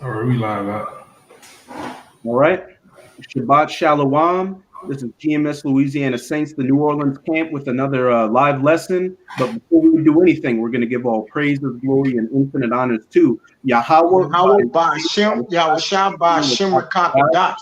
Or we live out. All right. Shabbat Shalom. This is GMS Louisiana Saints, the New Orleans camp, with another live lesson. But before we do anything, we're going to give all praises, glory, and infinite honors to Yahweh. Yahweh Ba'Shem, Yahushua Ba'Shem Rakakadash.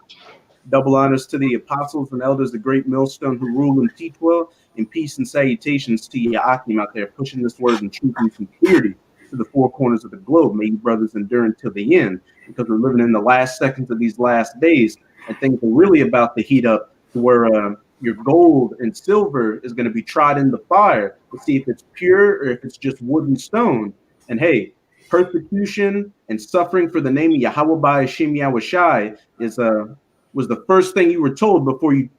Double honors to the apostles and elders, the great millstone who rule and teach well, and peace and salutations to Ya'akim out there, pushing this word in truth and sincerity to the four corners of the globe. May you brothers endure until the end, because we're living in the last seconds of these last days, and things are really about to heat up to where your gold and silver is going to be tried in the fire to see if it's pure or if it's just wood and stone. And hey, persecution and suffering for the name of Yahweh Ba'Shem Yahushai was the first thing you were told before you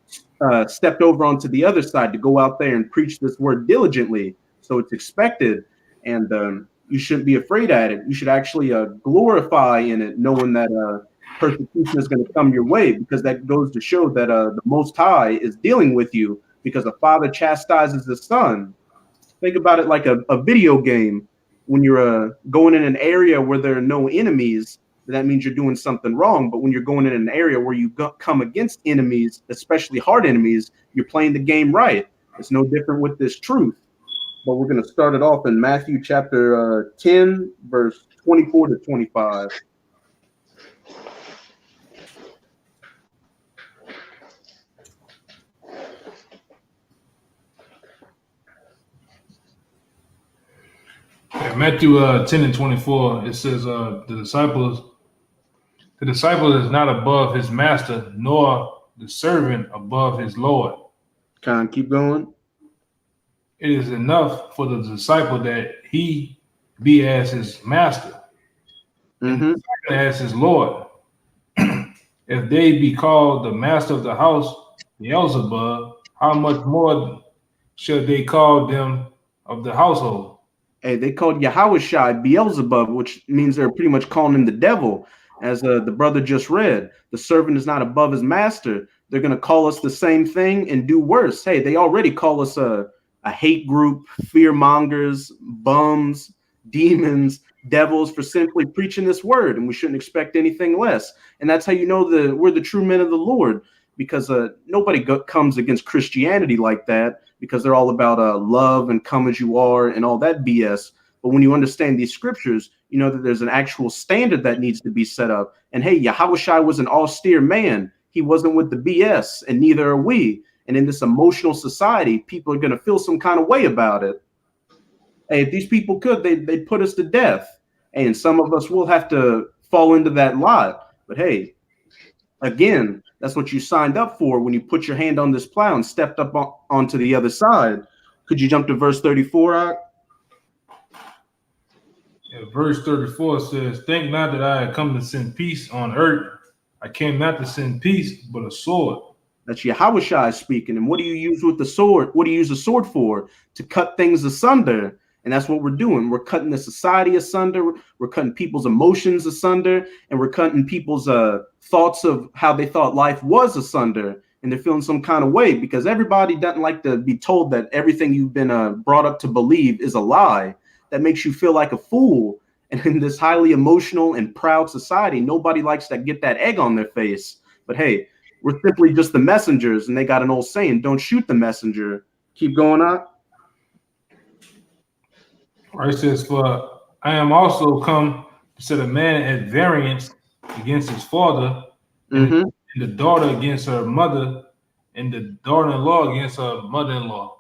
stepped over onto the other side to go out there and preach this word diligently. So it's expected, and you shouldn't be afraid at it. You should actually glorify in it, knowing that persecution is going to come your way, because that goes to show that the Most High is dealing with you, because a father chastises his son. Think about it like a video game. When you're going in an area where there are no enemies, that means you're doing something wrong. But when you're going in an area where you come against enemies, especially hard enemies, you're playing the game right. It's no different with this truth. But we're going to start it off in Matthew chapter 10, verse 24 to 25. In Matthew 10 and 24, it says, the disciple is not above his master, nor the servant above his Lord. Kind of keep going. It is enough for the disciple that he be as his master, and as his Lord. If they be called the master of the house, Beelzebub, how much more shall they call them of the household? Hey, they called Yahushai Beelzebub, which means they're pretty much calling him the devil, as the brother just read. The servant is not above his master. They're going to call us the same thing and do worse. Hey, they already call us a hate group, fear mongers, bums, demons, devils, for simply preaching this word, and we shouldn't expect anything less. And that's how you know we're the true men of the Lord, because nobody comes against Christianity like that, because they're all about love and come as you are and all that BS. But when you understand these scriptures, you know that there's an actual standard that needs to be set up. And hey, Yahushai was an austere man. He wasn't with the BS, and neither are we. And in this emotional society, people are going to feel some kind of way about it. Hey, if these people could, they'd put us to death. And some of us will have to fall into that lot. But hey, again, that's what you signed up for when you put your hand on this plow and stepped up onto the other side. Could you jump to verse 34? Yeah, verse 34 says, think not that I have come to send peace on earth. I came not to send peace, but a sword. That's Yahushua speaking. And what do you use with the sword? What do you use the sword for? To cut things asunder. And that's what we're doing. We're cutting the society asunder. We're cutting people's emotions asunder. And we're cutting people's thoughts of how they thought life was asunder. And they're feeling some kind of way, because everybody doesn't like to be told that everything you've been brought up to believe is a lie. That makes you feel like a fool. And in this highly emotional and proud society, nobody likes to get that egg on their face. But hey, we're simply just the messengers. And they got an old saying, don't shoot the messenger. Keep going on. Right, it says, for I am also come to set a man at variance against his father, and the daughter against her mother, and the daughter-in-law against her mother-in-law.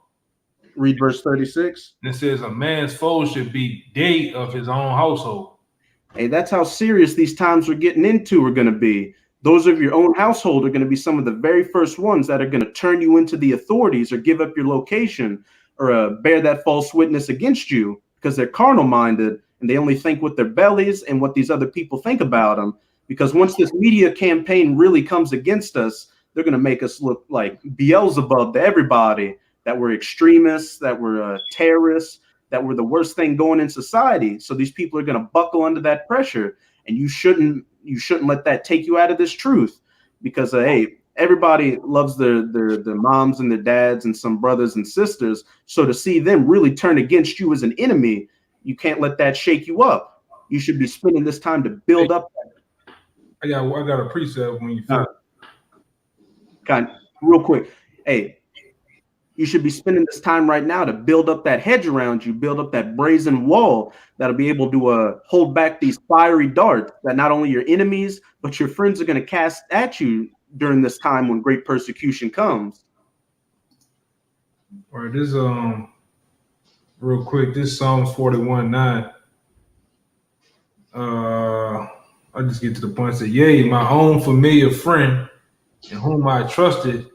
Read verse 36. It says, a man's foe should be they of his own household. Hey, that's how serious these times we're getting into are going to be. Those of your own household are going to be some of the very first ones that are going to turn you into the authorities, or give up your location, or bear that false witness against you, because they're carnal minded and they only think with their bellies and what these other people think about them. Because once this media campaign really comes against us, they're going to make us look like Beelzebub to everybody, that we're extremists, that we're terrorists, that we're the worst thing going in society. So these people are going to buckle under that pressure, and you shouldn't let that take you out of this truth, because hey, everybody loves their moms and their dads and some brothers and sisters. So to see them really turn against you as an enemy, you can't let that shake you up. You should be spending this time to build up I got a precept when you finish. Real quick. Hey, you should be spending this time right now to build up that hedge around you, build up that brazen wall that'll be able to hold back these fiery darts that not only your enemies, but your friends are going to cast at you during this time when great persecution comes. All right, this real quick, this Psalms 41:9. I'll just get to the point. Say, yea, my own familiar friend, in whom I trusted,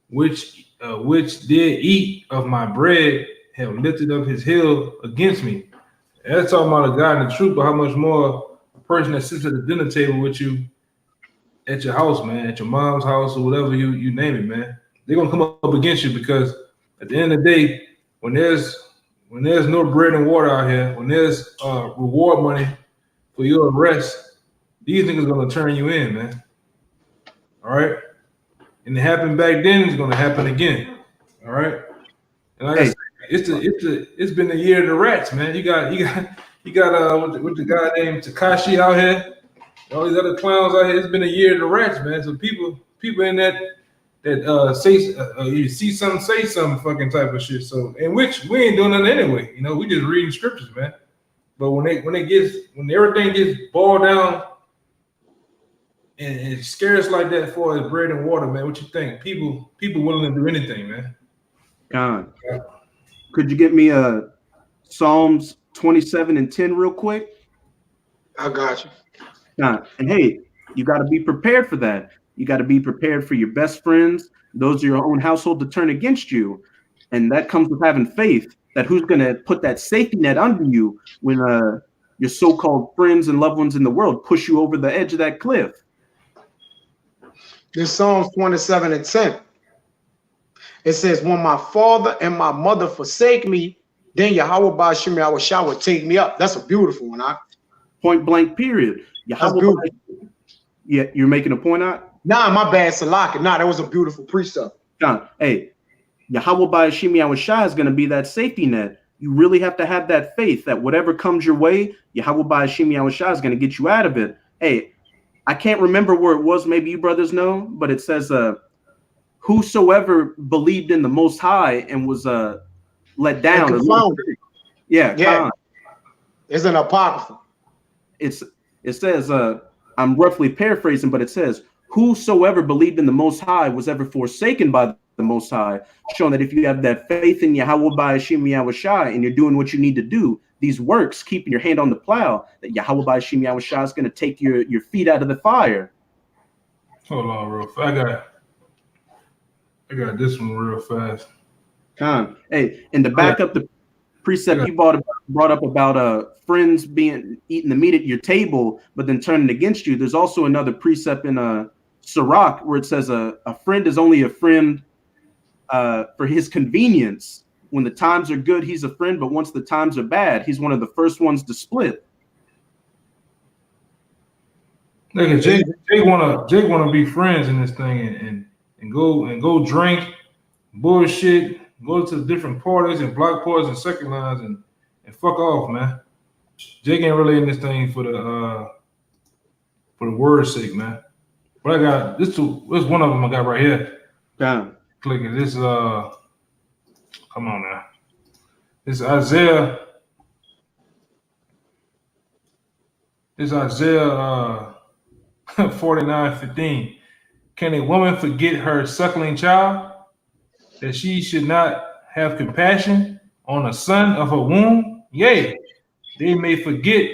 which did eat of my bread, have lifted up his heel against me. And that's talking about a God in the truth, but how much more a person that sits at the dinner table with you at your house, man, at your mom's house or whatever you name it, man. They're gonna come up against you because at the end of the day, when there's no bread and water out here, when there's reward money for your arrest, these niggas gonna turn you in, man. All right, and it happened back then. It's gonna happen again. All right, and like I said, it's been the year of the rats, man. You got with the guy named Takashi out here, all these other clowns out here. It's been a year of the rats, man. So people in that say you see something, say something, fucking type of shit. So in which we ain't doing nothing anyway. You know, we just reading scriptures, man. But when everything gets boiled down and it's scarce like that for as bread and water, man, what you think? People willing to do anything, man. God, could you get me Psalms 27:10 real quick? I got you. And hey, you got to be prepared for that. You got to be prepared for your best friends, those of your own household, to turn against you. And that comes with having faith that who's going to put that safety net under you when your so-called friends and loved ones in the world push you over the edge of that cliff. This Psalms 27:10. It says, when my father and my mother forsake me, then Yahweh Ba'ashim Yahweh will take me up. That's a beautiful one. Point blank, period. Yahweh, yeah, you're making a point out? Nah, my bad, Salaka. Nah, that was a beautiful precept. John, hey, Yahweh Ba'ashim Yahweh is going to be that safety net. You really have to have that faith that whatever comes your way, Yahweh Ba'ashim Yahweh is going to get you out of it. Hey, I can't remember where it was. Maybe you brothers know, but it says, whosoever believed in the Most High and was let down. Yeah. It's an apocrypha. It says, I'm roughly paraphrasing, but it says, whosoever believed in the Most High was ever forsaken by the Most High, showing that if you have that faith in Yahweh Ba'ashim Yahweh and you're doing what you need to do, these works, keeping your hand on the plow, that Yahweh Ba'ashim Yahweh is going to take your feet out of the fire. Hold on, real fast. I got this one real fast. Hey, and to back up the precept you brought up about friends eating the meat at your table, but then turning against you. There's also another precept in Sirach where it says a friend is only a friend for his convenience. When the times are good, he's a friend, but once the times are bad, he's one of the first ones to split. Look at Jake wanna be friends in this thing and go drink, bullshit, go to different parties and block parties and second lines and fuck off, man. Jake ain't really in this thing for the word's sake, man. But I got this one of them I got right here. Click it. This come on now. This Isaiah. This Isaiah 49:15. Can a woman forget her suckling child, that she should not have compassion on a son of her womb? Yea, they may forget.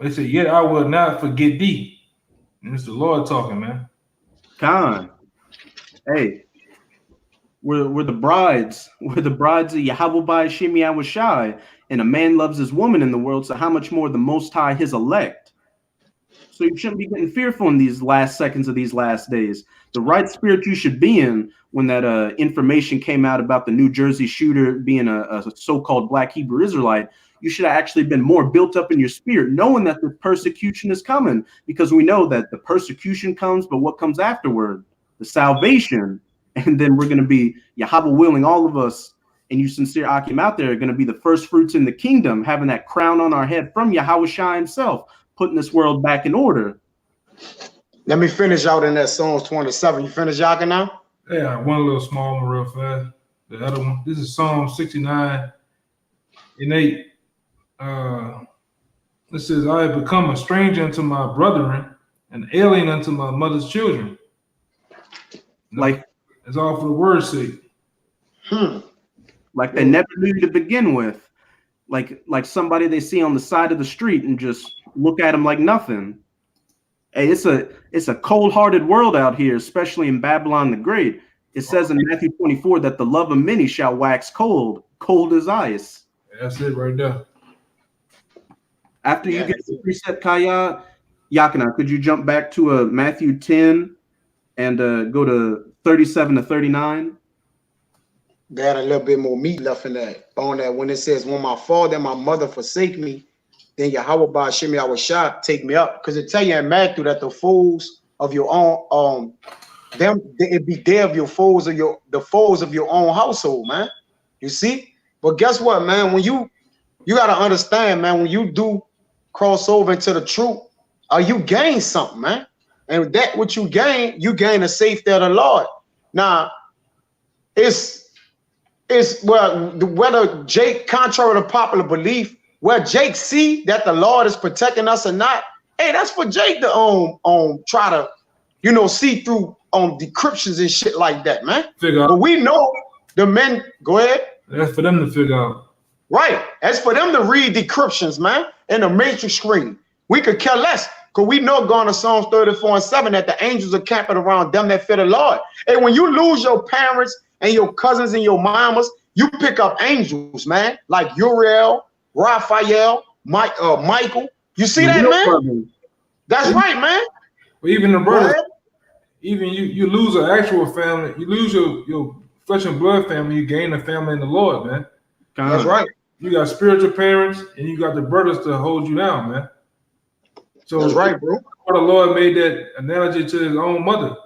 They say, yet I will not forget thee. And it's the Lord talking, man. Hey, we're the brides. We're the brides of Yahweh Ba'ashim Yahweh, and a man loves his woman in the world, so how much more the Most High his elect? So you shouldn't be getting fearful in these last seconds of these last days. The right spirit you should be in when that information came out about the New Jersey shooter being a so-called Black Hebrew Israelite, you should have actually been more built up in your spirit, knowing that the persecution is coming, because we know that the persecution comes, but what comes afterward? The salvation. And then we're going to be, Yahweh willing, all of us, and you sincere Akim out there are going to be the first fruits in the kingdom, having that crown on our head from Yahweh Shai himself, putting this world back in order. Let me finish out in that Psalms 27. You finish Yaka now? Yeah, one little small one real fast. The other one. This is Psalm 69 and 8. It says, I have become a stranger unto my brethren, an alien unto my mother's children. Like, it's all for the word's sake. Like they never knew you to begin with. Like somebody they see on the side of the street and just look at them like nothing. Hey, it's a cold-hearted world out here, especially in Babylon the Great. It says in Matthew 24 that the love of many shall wax cold as ice. That's it right there. After you get the precept, Kaya, Yakina, could you jump back to Matthew 10 and go to 37 to 39? They had a little bit more meat left in that. On that, when it says, when my father and my mother forsake me, then Yahweh Ba'ashim Yahushua take me up. Because it tell you in Matthew that the foes of your own, it be there of your foes of the foes of your own household, man. You see? But guess what, man? When you gotta understand, man, when you do cross over into the truth, you gain something, man. And that what you gain the safety of the Lord. Now, it's whether Jake, contrary to popular belief, where Jake see that the Lord is protecting us or not, hey, that's for Jake to try to, see through decryptions and shit like that, man. But we know the men. Go ahead. That's for them to figure out. Right. That's for them to read decryptions, man, in the matrix screen. We could care less, because we know going to Psalms 34:7 that the angels are camping around them that fear the Lord. And when you lose your parents and your cousins and your mamas, you pick up angels, man, like Uriel, Raphael, Michael. You see that, man? Problem. That's right, man. But even the brothers, even you lose an actual family, you lose your flesh and blood family, you gain a family in the Lord, man. That's right. You got spiritual parents and you got the brothers to hold you down, man. So that's right, bro. The Lord made that analogy to his own mother.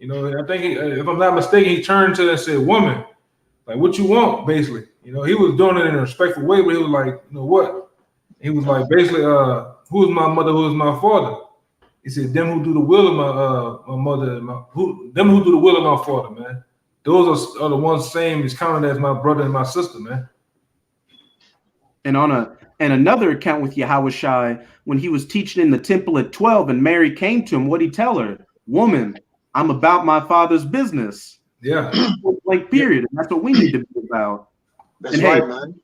I think if I'm not mistaken, he turned to her and said, "Woman, like what you want?" Basically, he was doing it in a respectful way, but he was like, what? He was like, basically, who is my mother? Who is my father? He said, them who do the will of my mother, them who do the will of my father, man. Those are the ones same as counted as my brother and my sister, man. And on another account with Yahushua, when he was teaching in the temple at 12 and Mary came to him, what'd he tell her? Woman, I'm about my father's business. Yeah. Like, period. And that's what we need to be about. That's right, man.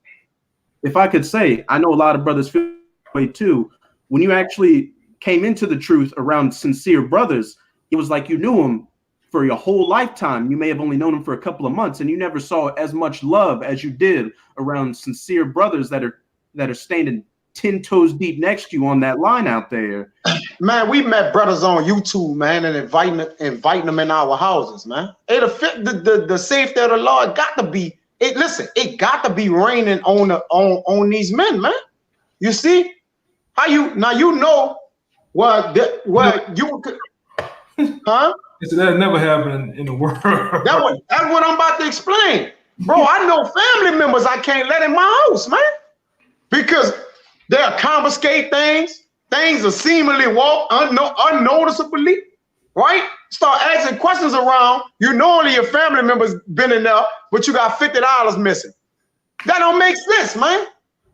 If I could say, I know a lot of brothers feel that way too. When you actually came into the truth around sincere brothers, it was like you knew them for your whole lifetime. You may have only known them for a couple of months, and you never saw as much love as you did around sincere brothers that are standing 10 toes deep next to you on that line out there. Man, we met brothers on YouTube, man, and inviting them in our houses, man. The safety of the Lord got to be it. Listen, it got to be raining on these men, man. You see how what you huh? That never happened in the world. That's what I'm about to explain, bro. I know family members I can't let in my house, man, because they'll confiscate things. Things are seemingly walk unnoticeably, right? Start asking questions around. Only your family members been in there, but you got $50 missing. That don't make sense, man.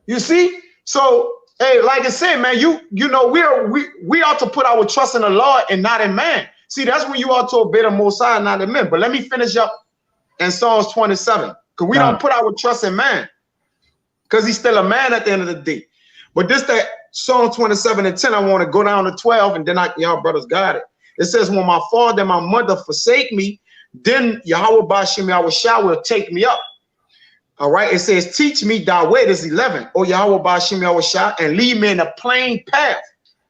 You see? So, hey, like I said, man, we ought to put our trust in the Lord and not in man. See, that's when you ought to obey the Most High, not in men. But let me finish up in Psalms 27, because we don't put our trust in man, because he's still a man at the end of the day. But that Psalm 27:10, I want to go down to 12, and then y'all brothers got it. It says, when my father and my mother forsake me, then Yahweh Ba'ashim Yahushua will take me up. All right. It says, teach me thy way. This is 11. Oh, Yahweh Ba'ashim Yahushua, and lead me in a plain path.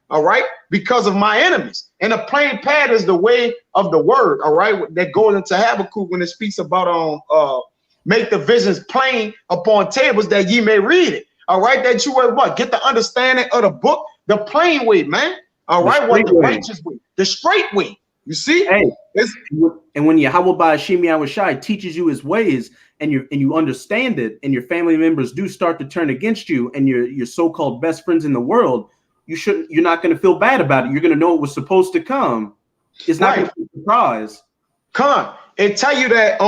All right. Because of my enemies. And a plain path is the way of the word. All right. That goes into Habakkuk when it speaks about make the visions plain upon tables that ye may read it. All right. That you will what? Get the understanding of the book, the plain way, man. All right. What the righteous way, the straight way. You see? Hey, and when Yahweh Ba'ashim Yahushua teaches you his ways and you understand it, and your family members do start to turn against you and your so-called best friends in the world, you're not going to feel bad about it. You're going to know it was supposed to come. It's not going to be a surprise. It tell you that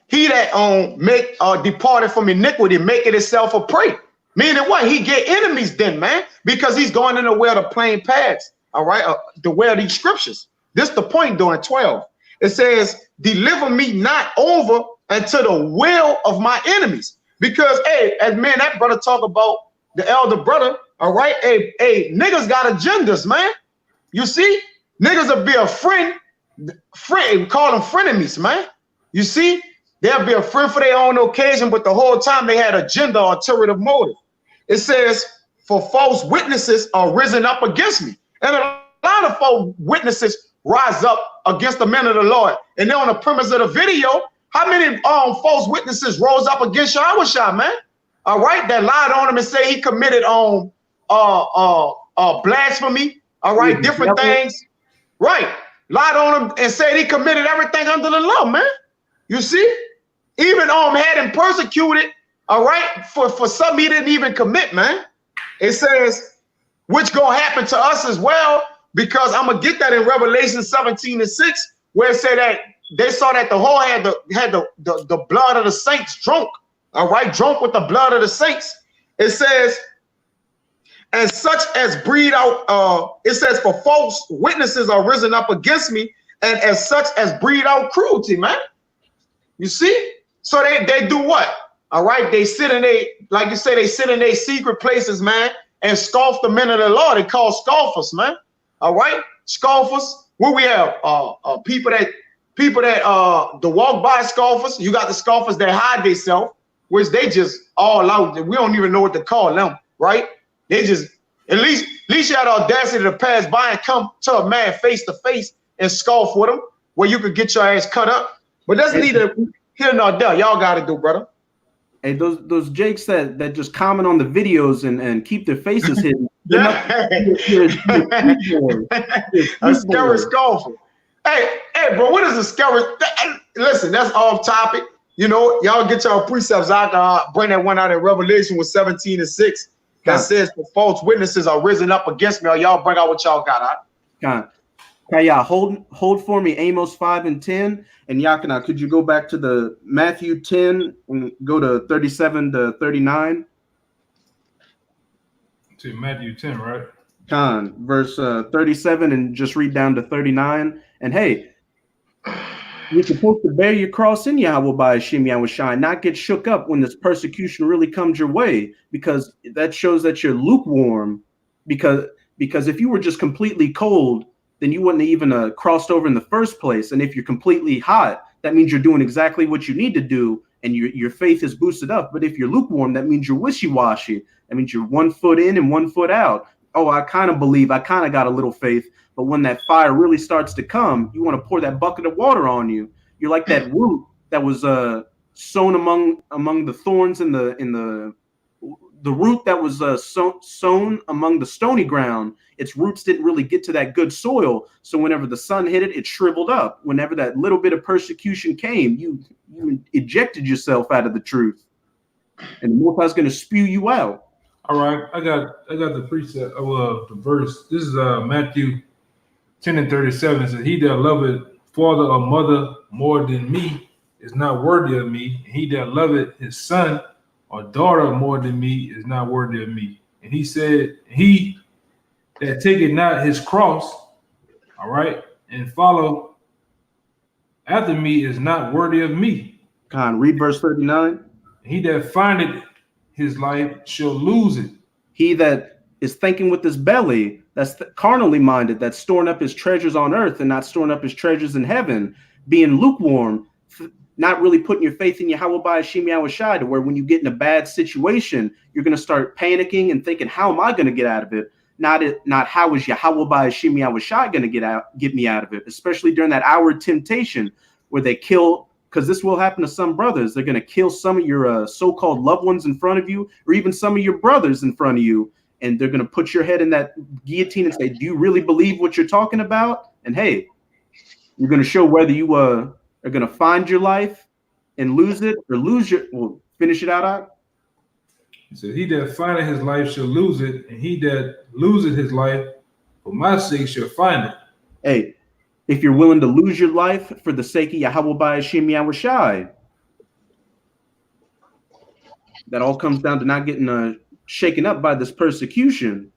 he that make departed from iniquity make it itself a prey. Meaning what? He get enemies then, man, because he's going in the way of the plain paths. All right, the way of these scriptures. This the point during 12. It says, deliver me not over unto the will of my enemies. Because, hey, as man, that brother talk about the elder brother, all right? Hey, niggas got agendas, man. You see? Niggas will be a friend, call them frenemies, man. You see? They'll be a friend for their own occasion, but the whole time they had agenda or ulterior motive. It says, for false witnesses are risen up against me. And a lot of false witnesses rise up against the men of the Lord. And then on the premise of the video, how many false witnesses rose up against Yahushua, man? All right, that lied on him and say he committed blasphemy. All right, different things. Right, lied on him and said he committed everything under the law, man. You see, even had him persecuted. All right, for something he didn't even commit, man. It says, which gonna happen to us as well, because I'm gonna get that in Revelation 17:6, where it said that they saw that the whore had the blood of the saints drunk. All right, drunk with the blood of the saints. It says, and such as breed out, it says, for false witnesses are risen up against me, and as such as breed out cruelty, man. You see? So they do what? All right, they sit in like you say, they sit in their secret places, man, and scoff the men of the Lord. They call scoffers, man. All right, scoffers. What we have? People that the walk by scoffers. You got the scoffers that hide themselves, which they just all out. We don't even know what to call them, right? They just at least you had the audacity to pass by and come to a man face to face and scoff with him, where you could get your ass cut up. But that's neither here nor there. Y'all got to do, brother. Hey, those Jakes that just comment on the videos and keep their faces hidden. A scary scoffer. Hey, bro, what is a scary? Listen, that's off topic. You know, y'all get y'all precepts. I can bring that one out in Revelation with 17:6 that says the false witnesses are risen up against me. Or y'all bring out what y'all got. Okay, yeah, hold for me Amos 5:10. And Yakina, could you go back to the Matthew 10 and go to 37 to 39? To Matthew 10, right? Verse 37 and just read down to 39. And hey, you're supposed to bear your cross in Yahweh by Hashem Yahushai, not get shook up when this persecution really comes your way, because that shows that you're lukewarm. Because if you were just completely cold, then you wouldn't have even crossed over in the first place. And if you're completely hot, that means you're doing exactly what you need to do, and your faith is boosted up. But if you're lukewarm, that means you're wishy-washy. That means you're 1 foot in and 1 foot out. Oh, I kind of believe, I kind of got a little faith. But when that fire really starts to come, you want to pour that bucket of water on you. You're like that root that was sown among the thorns in the root that was sown among the stony ground. Its roots didn't really get to that good soil. So whenever the sun hit it, it shriveled up. Whenever that little bit of persecution came, you ejected yourself out of the truth. And the Most High is going to spew you out. All right. I got the precept of the verse. This is Matthew 10 and 37. It says, he that loveth father or mother more than me is not worthy of me. And he that loveth his son or daughter more than me is not worthy of me. And he said, he that taketh not his cross, all right, and follow after me is not worthy of me. Read verse 39. He that findeth his life shall lose it. He that is thinking with his belly, that's carnally minded, that's storing up his treasures on earth and not storing up his treasures in heaven, being lukewarm, not really putting your faith in Yahweh by Hashem Yahushai, to where when you get in a bad situation, you're going to start panicking and thinking, how am I going to get out of it? Not how is Yahweh by Hashem Yahushai going to get me out of it, especially during that hour of temptation where they kill, because this will happen to some brothers. They're going to kill some of your so-called loved ones in front of you, or even some of your brothers in front of you. And they're going to put your head in that guillotine and say, do you really believe what you're talking about? And hey, you're going to show whether you are going to find your life and lose it, or finish it out. He said, he that findeth his life shall lose it, and he that loseth his life for my sake shall find it. Hey, if you're willing to lose your life for the sake of Yahweh by Hashem Yahushai, that all comes down to not getting shaken up by this persecution.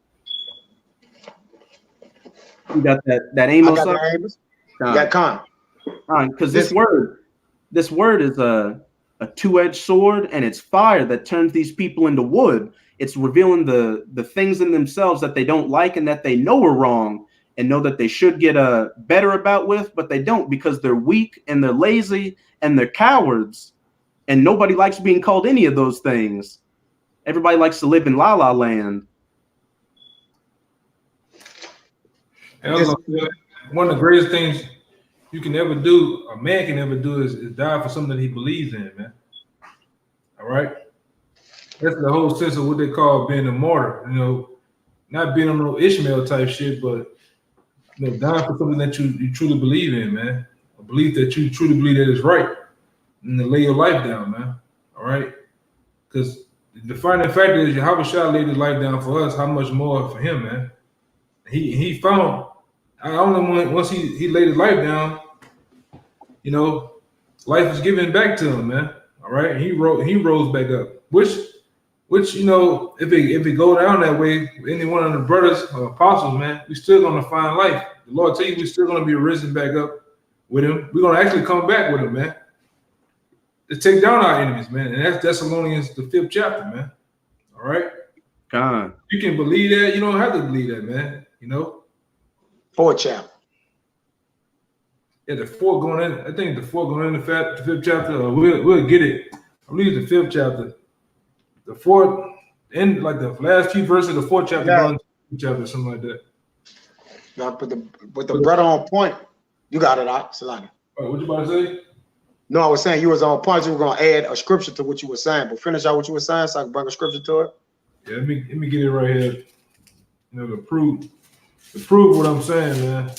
You got that Amos up? Amos. You got Con. Because this word is a two-edged sword, and it's fire that turns these people into wood. It's revealing the things in themselves that they don't like and that they know are wrong and know that they should get better about with, but they don't because they're weak and they're lazy and they're cowards. And nobody likes being called any of those things. Everybody likes to live in La La Land. One of the greatest things you can ever do, a man can ever do, is die for something that he believes in, man. All right? That's the whole sense of what they call being a martyr. You know, not being on no Ishmael type shit, but dying for something that you truly believe in, man. A belief that you truly believe that is right. And to lay your life down, man. All right? Because the defining factor is Yahweh Shah laid his life down for us. How much more for him, man? He found, I don't know, once he laid his life down, life is given back to him, man. All right? He rose back up. Which if it go down that way, any one of the brothers or apostles, man, we still gonna find life. The Lord tell you we still gonna be risen back up with him. We're gonna actually come back with him, man. To take down our enemies, man. And that's Thessalonians, the 5th chapter, man. All right? God. You can believe that. You don't have to believe that, man. 4th chapter. Yeah, the 4th going in. I think the 4th going in the 5th chapter. We'll get it. I believe the 5th chapter. The 4th, in like the last few verses of the 4th chapter, Yeah. going to the 5th chapter, something like that. Now put the brother on point. You got it out, Salani. All right, what you about to say? No, I was saying you was on point. You were gonna add a scripture to what you were saying, but finish out what you were saying so I can bring a scripture to it. Yeah, let me get it right here. To prove what I'm saying, man.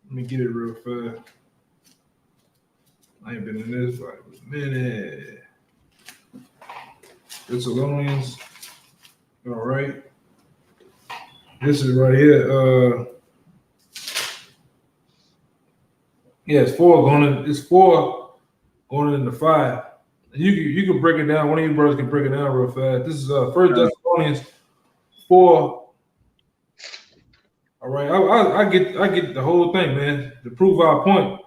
Let me get it real fast. I ain't been in this for a minute. Thessalonians. All right. This is right here. Yeah, it's 4 going into 5. You can break it down. One of you brothers can break it down real fast. This is 1 Thessalonians 4. All right, I get the whole thing, man. To prove our point,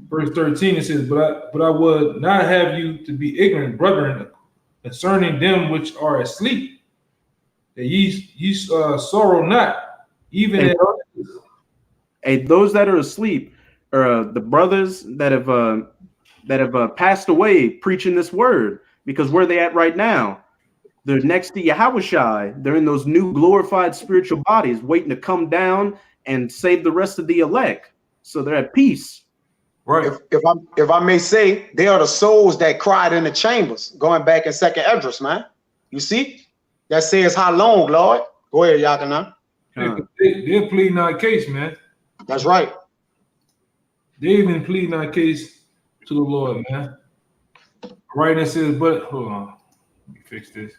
verse 13 it says, "But I would not have you to be ignorant, brethren, concerning them which are asleep, that ye sorrow not, even as others." Hey, those that are asleep are the brothers that have passed away preaching this word. Because where they at right now? They're next to Yahushai. They're in those new glorified spiritual bodies, waiting to come down and save the rest of the elect. So they're at peace. Right. If I may say, they are the souls that cried in the chambers, going back in 2nd Esdras, man. You see? That says, "How long, Lord?" Go ahead, Yakana. They're pleading our case, man. That's right. They even pleading our case to the Lord, man. Right, it says, but hold on, let me fix this.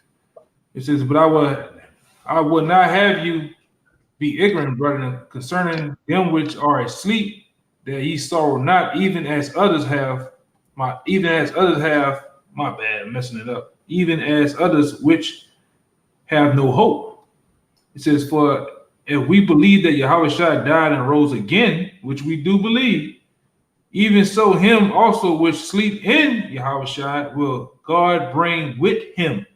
It says, "But I would not have you be ignorant, brethren, concerning them which are asleep, that ye sorrow not, even as others have." My bad, I'm messing it up. "Even as others which have no hope." It says, "For if we believe that Yahushua died and rose again, which we do believe, even so him also which sleep in Yahushua will God bring with him."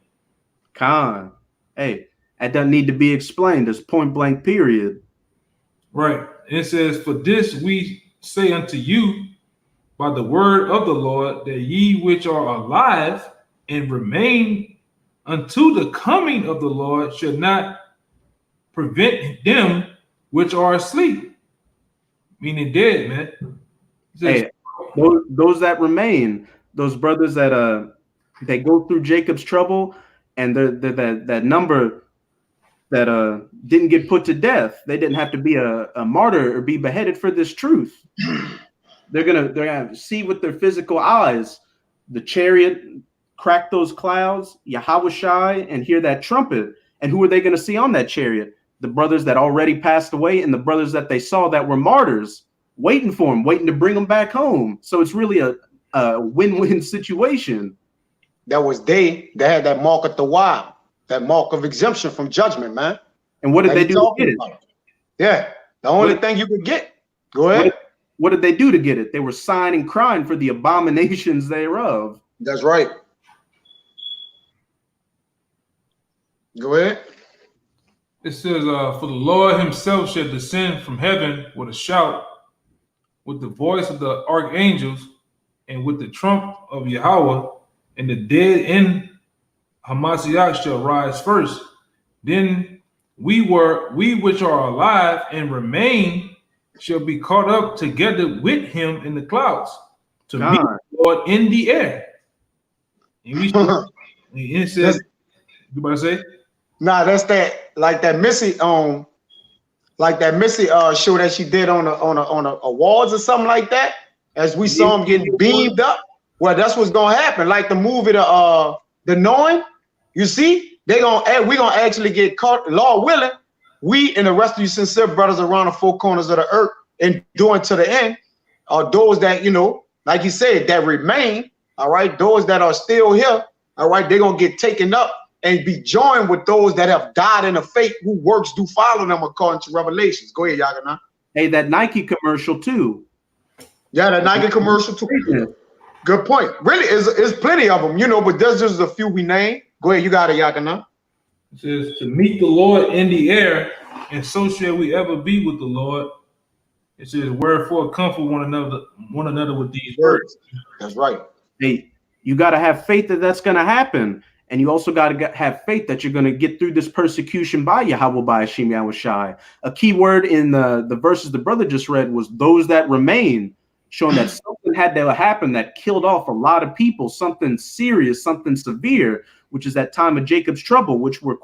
Khan. Hey, that doesn't need to be explained. It's point blank, period. Right. It says, "For this we say unto you by the word of the Lord, that ye which are alive and remain unto the coming of the Lord should not prevent them which are asleep." Meaning dead, man. Hey, those that remain, those brothers that they go through Jacob's trouble, and they're that number that didn't get put to death. They didn't have to be a martyr or be beheaded for this truth. They're gonna see with their physical eyes the chariot crack those clouds, Yahushai, and hear that trumpet. And who are they going to see on that chariot? The brothers that already passed away and the brothers that they saw that were martyrs, waiting for them, waiting to bring them back home. So it's really a win-win situation. That was they had that mark of the wild, that mark of exemption from judgment, man. And what did they do to get it? Yeah, the only thing you could get. Go ahead. What did they do to get it? They were sighing and crying for the abominations thereof. That's right. Go ahead. It says, for the Lord himself shall descend from heaven with a shout, with the voice of the archangels, and with the trump of Yahweh, and the dead in Hamashiach shall rise first. Then we which are alive and remain shall be caught up together with him in the clouds to meet the Lord in the air. And we shall, and it says, you about to say? Nah, that's that Missy show that she did on awards or something like that. As we saw him getting beamed up, well, that's what's gonna happen. Like the movie, the Knowing. You see, we gonna actually get caught, Lord willing. We and the rest of you sincere brothers around the four corners of the earth and doing to the end are those that, like you said, that remain. All right, those that are still here. All right, they're gonna get taken up and be joined with those that have died in the faith, who works do follow them according to Revelations. Go ahead, Yagana. Hey, that Nike commercial too. Yeah, that Nike commercial too. Good point. Really, is plenty of them, but there's just a few we name. Go ahead, you got it, Yagana. It says, to meet the Lord in the air, and so shall we ever be with the Lord. It says, wherefore comfort one another with these words. That's right. Hey, you got to have faith that that's going to happen. And you also got to have faith that you're going to get through this persecution by Yahweh, by Hashem Yahushai. A key word in the verses the brother just read was those that remain, showing that something had to happen that killed off a lot of people, something serious, something severe, which is that time of Jacob's trouble, which we're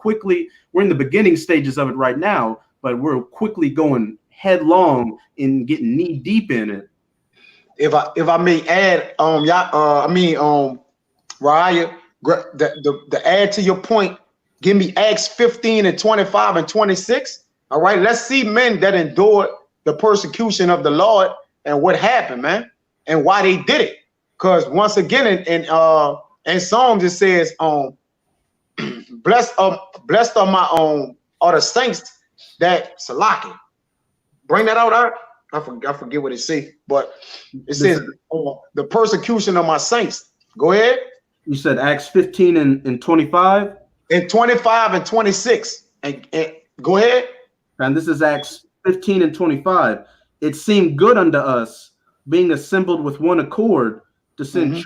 in the beginning stages of it right now, but we're quickly going headlong in getting knee deep in it. If I may add, Raya, the add to your point, give me Acts 15 and 25 and 26. All right, let's see men that endured the persecution of the Lord and what happened, man, and why they did it. Because once again, in Psalms it says, blessed are the saints that Salaki. Bring that out, Art. I forget what it says, but it says the persecution of my saints. Go ahead. You said Acts 15 and 25? And 25 and 26. And go ahead. And this is Acts 15 and 25. It seemed good unto us, being assembled with one accord, to send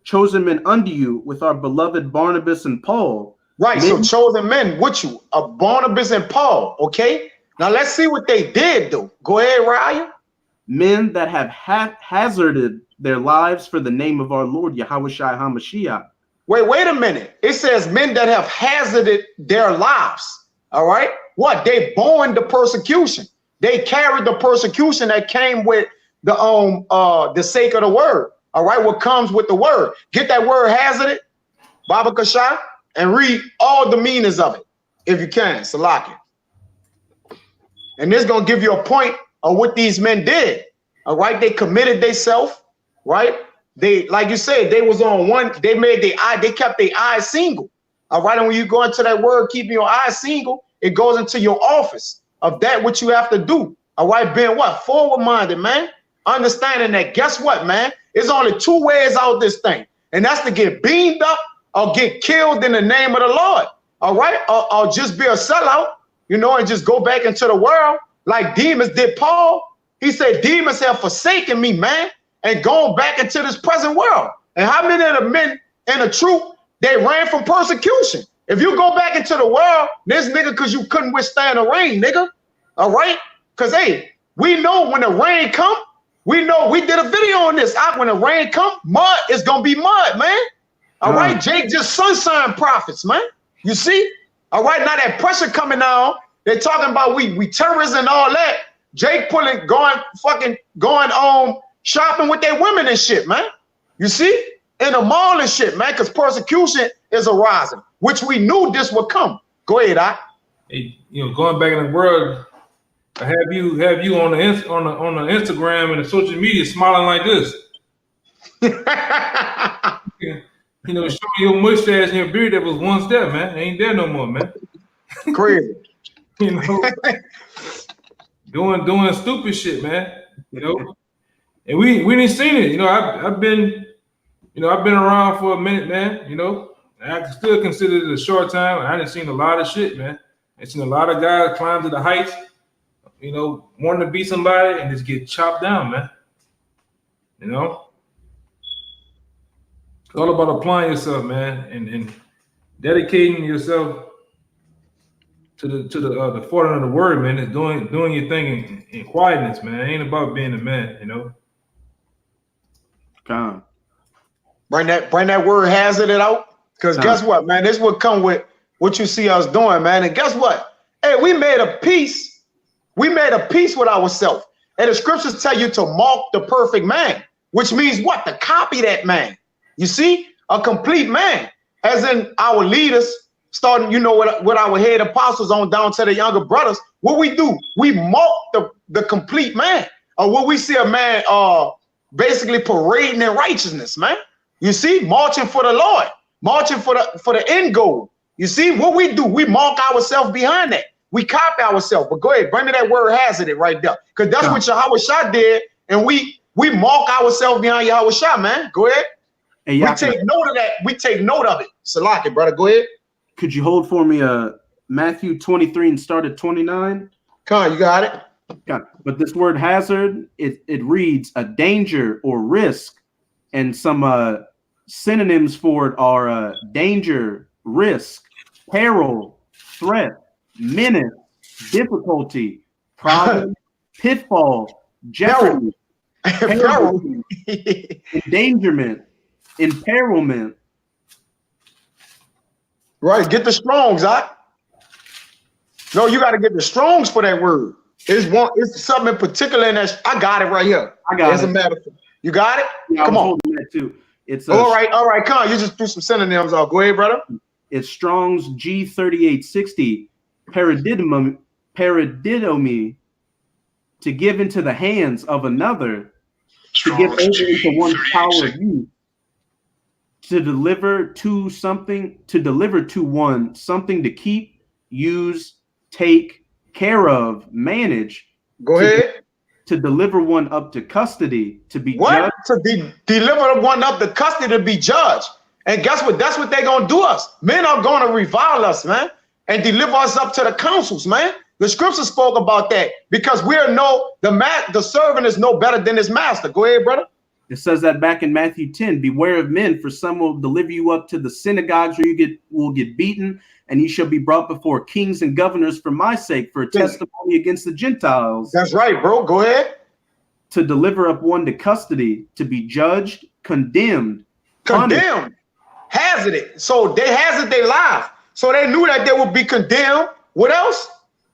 chosen men unto you with our beloved Barnabas and Paul. Right, so chosen men with you, Barnabas and Paul, okay? Now let's see what they did, though. Go ahead, Ryan. Men that have hazarded their lives for the name of our Lord Yahushai HaMashiach. Wait a minute. It says men that have hazarded their lives. All right. What? They borne the persecution. They carried the persecution that came with the sake of the word. All right. What comes with the word? Get that word hazarded, Baba Kasha, and read all the meanings of it if you can. Salaki. And this is gonna give you a point of what these men did. All right. They committed themselves. Right? They, like you said, they was on one, they kept their eyes single. All right. And when you go into that word, keeping your eyes single, it goes into your office of that what you have to do. All right. Being what? Forward minded, man. Understanding that, guess what, man? There's only two ways out this thing. And that's to get beamed up or get killed in the name of the Lord. All right. Or just be a sellout, and just go back into the world like demons did Paul. He said, demons have forsaken me, man, and going back into this present world. And how many of the men in the troop, they ran from persecution? If you go back into the world, this nigga, because you couldn't withstand the rain, nigga. All right? Because, hey, we know when the rain come, we know we did a video on this. When the rain come, mud is going to be mud, man. All right? Jake just sunshine prophets, man. You see? All right? Now that pressure coming on, they're talking about we terrorists and all that. Jake going shopping with their women and shit, man. You see? in the mall and shit, man, because persecution is arising, which we knew this would come. Go ahead, Doc. Hey, going back in the world, I have you on the Instagram and the social media smiling like this. Showing your mustache and your beard that was one step, man. Ain't there no more, man. Crazy. Doing stupid shit, man. And we didn't seen it. I've been around for a minute, man. I still consider it a short time. I didn't seen a lot of shit, man. I seen a lot of guys climb to the heights, wanting to be somebody and just get chopped down, man. It's all about applying yourself, man, and dedicating yourself to the forefront of the word, man. It's doing your thing in quietness, man. It ain't about being a man, Come. Bring that word hazard it out. Because guess what, man? This would come with what you see us doing, man. And guess what? Hey, we made a peace. We made a peace with ourselves. And the scriptures tell you to mark the perfect man, which means what? To copy that man. You see? A complete man. As in our leaders, starting, with our head apostles on down to the younger brothers. What we do? We mark the complete man. Or what we see a man basically parading in righteousness, man. You see? Marching for the Lord. Marching for the end goal. You see what we do? We mark ourselves behind that. We copy ourselves. But go ahead, bring me that word hazard it right there. Because that's what Yahweh Shah did. And we mark ourselves behind Yahweh Shah, man. Go ahead. Hey, we take note of that. We take note of it. Salaki, brother. Go ahead. Could you hold for me Matthew 23 and start at 29? Come on, you got it. Got it. But this word hazard, it reads a danger or risk, and some synonyms for it are danger, risk, peril, threat, menace, difficulty, problem, pitfall, jeopardy, endangerment, imperilment. Right, get the Strongs, No, you got to get the Strongs for that word. It's something in particular in that. I got it right here. I got it. A metaphor. You got it? Yeah, come on. That too. It's all right. Come on. You just threw some synonyms out. Go ahead, brother. It's Strong's G3860 paradidomi, to give into the hands of another, to give over into one's power of use, to deliver to one something to keep, use, take care of, manage. Go ahead. To deliver one up to custody, to be what? judged. To deliver one up to custody, to be judged. And guess what? That's what they're going to do us. Men are going to revile us, man, and deliver us up to the councils, man. The scripture spoke about that because the servant is no better than his master. Go ahead, brother. It says that back in Matthew 10, beware of men, for some will deliver you up to the synagogues where you will get beaten, and you shall be brought before kings and governors for my sake, for a testimony against the Gentiles. That's right, bro. Go ahead. To deliver up one to custody, to be judged, condemned. Condemned. Hazarded. So they hazarded their life. So they knew that they would be condemned. What else?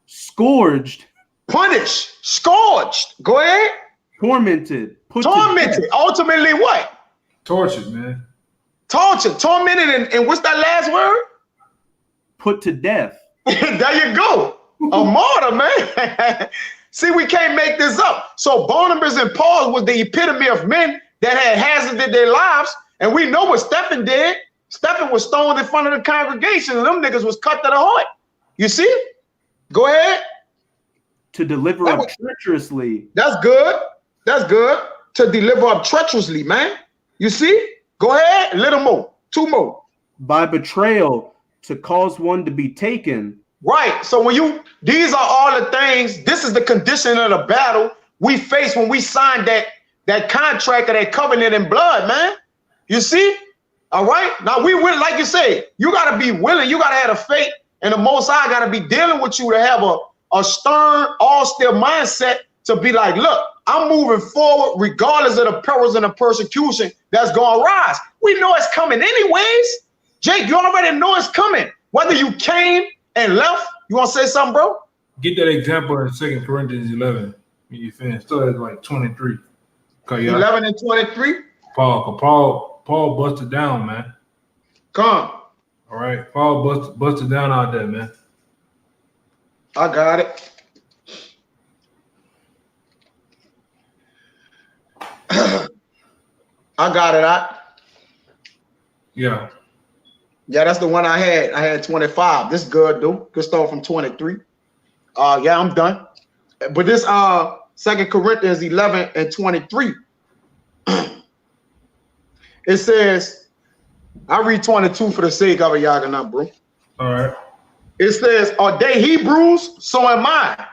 Scourged. Punished. Scourged. Go ahead. Tormented. Tormented. Ultimately what? Tortured, man. Tortured. Tormented. And what's that last word? Put to death. There you go. A martyr, man. See, we can't make this up. So Barnabas and Paul was the epitome of men that had hazarded their lives. And we know what Stephen did. Stephen was stoned in front of the congregation, and them niggas was cut to the heart. You see? Go ahead. To deliver up treacherously. That's good. That's good. To deliver up treacherously, man. You see? Go ahead. A little more. Two more. By betrayal, to cause one to be taken. Right. So these are all the things. This is the condition of the battle we face when we sign that contract or that covenant in blood, man. You see? All right. Now we will, like you say, you got to be willing. You got to have the faith, and the Most High got to be dealing with you to have a stern, austere mindset to be like, look, I'm moving forward regardless of the perils and the persecution that's going to rise. We know it's coming anyways. Jake, you already know it's coming. Whether you came and left, you want to say something, bro? Get that example in 2 Corinthians 11. When you finish, start at like 23. 11 and 23. Paul Paul busted down, man. Come. All right, Paul busted down out there, man. I got it. I got it. Yeah. Yeah, that's the one I had. I had 25. This is good, dude. Good start from 23. Yeah, I'm done. But this 2 Corinthians 11 and 23. It says, I read 22 for the sake of a Yaganah, bro. All right. It says, are they Hebrews? So am I.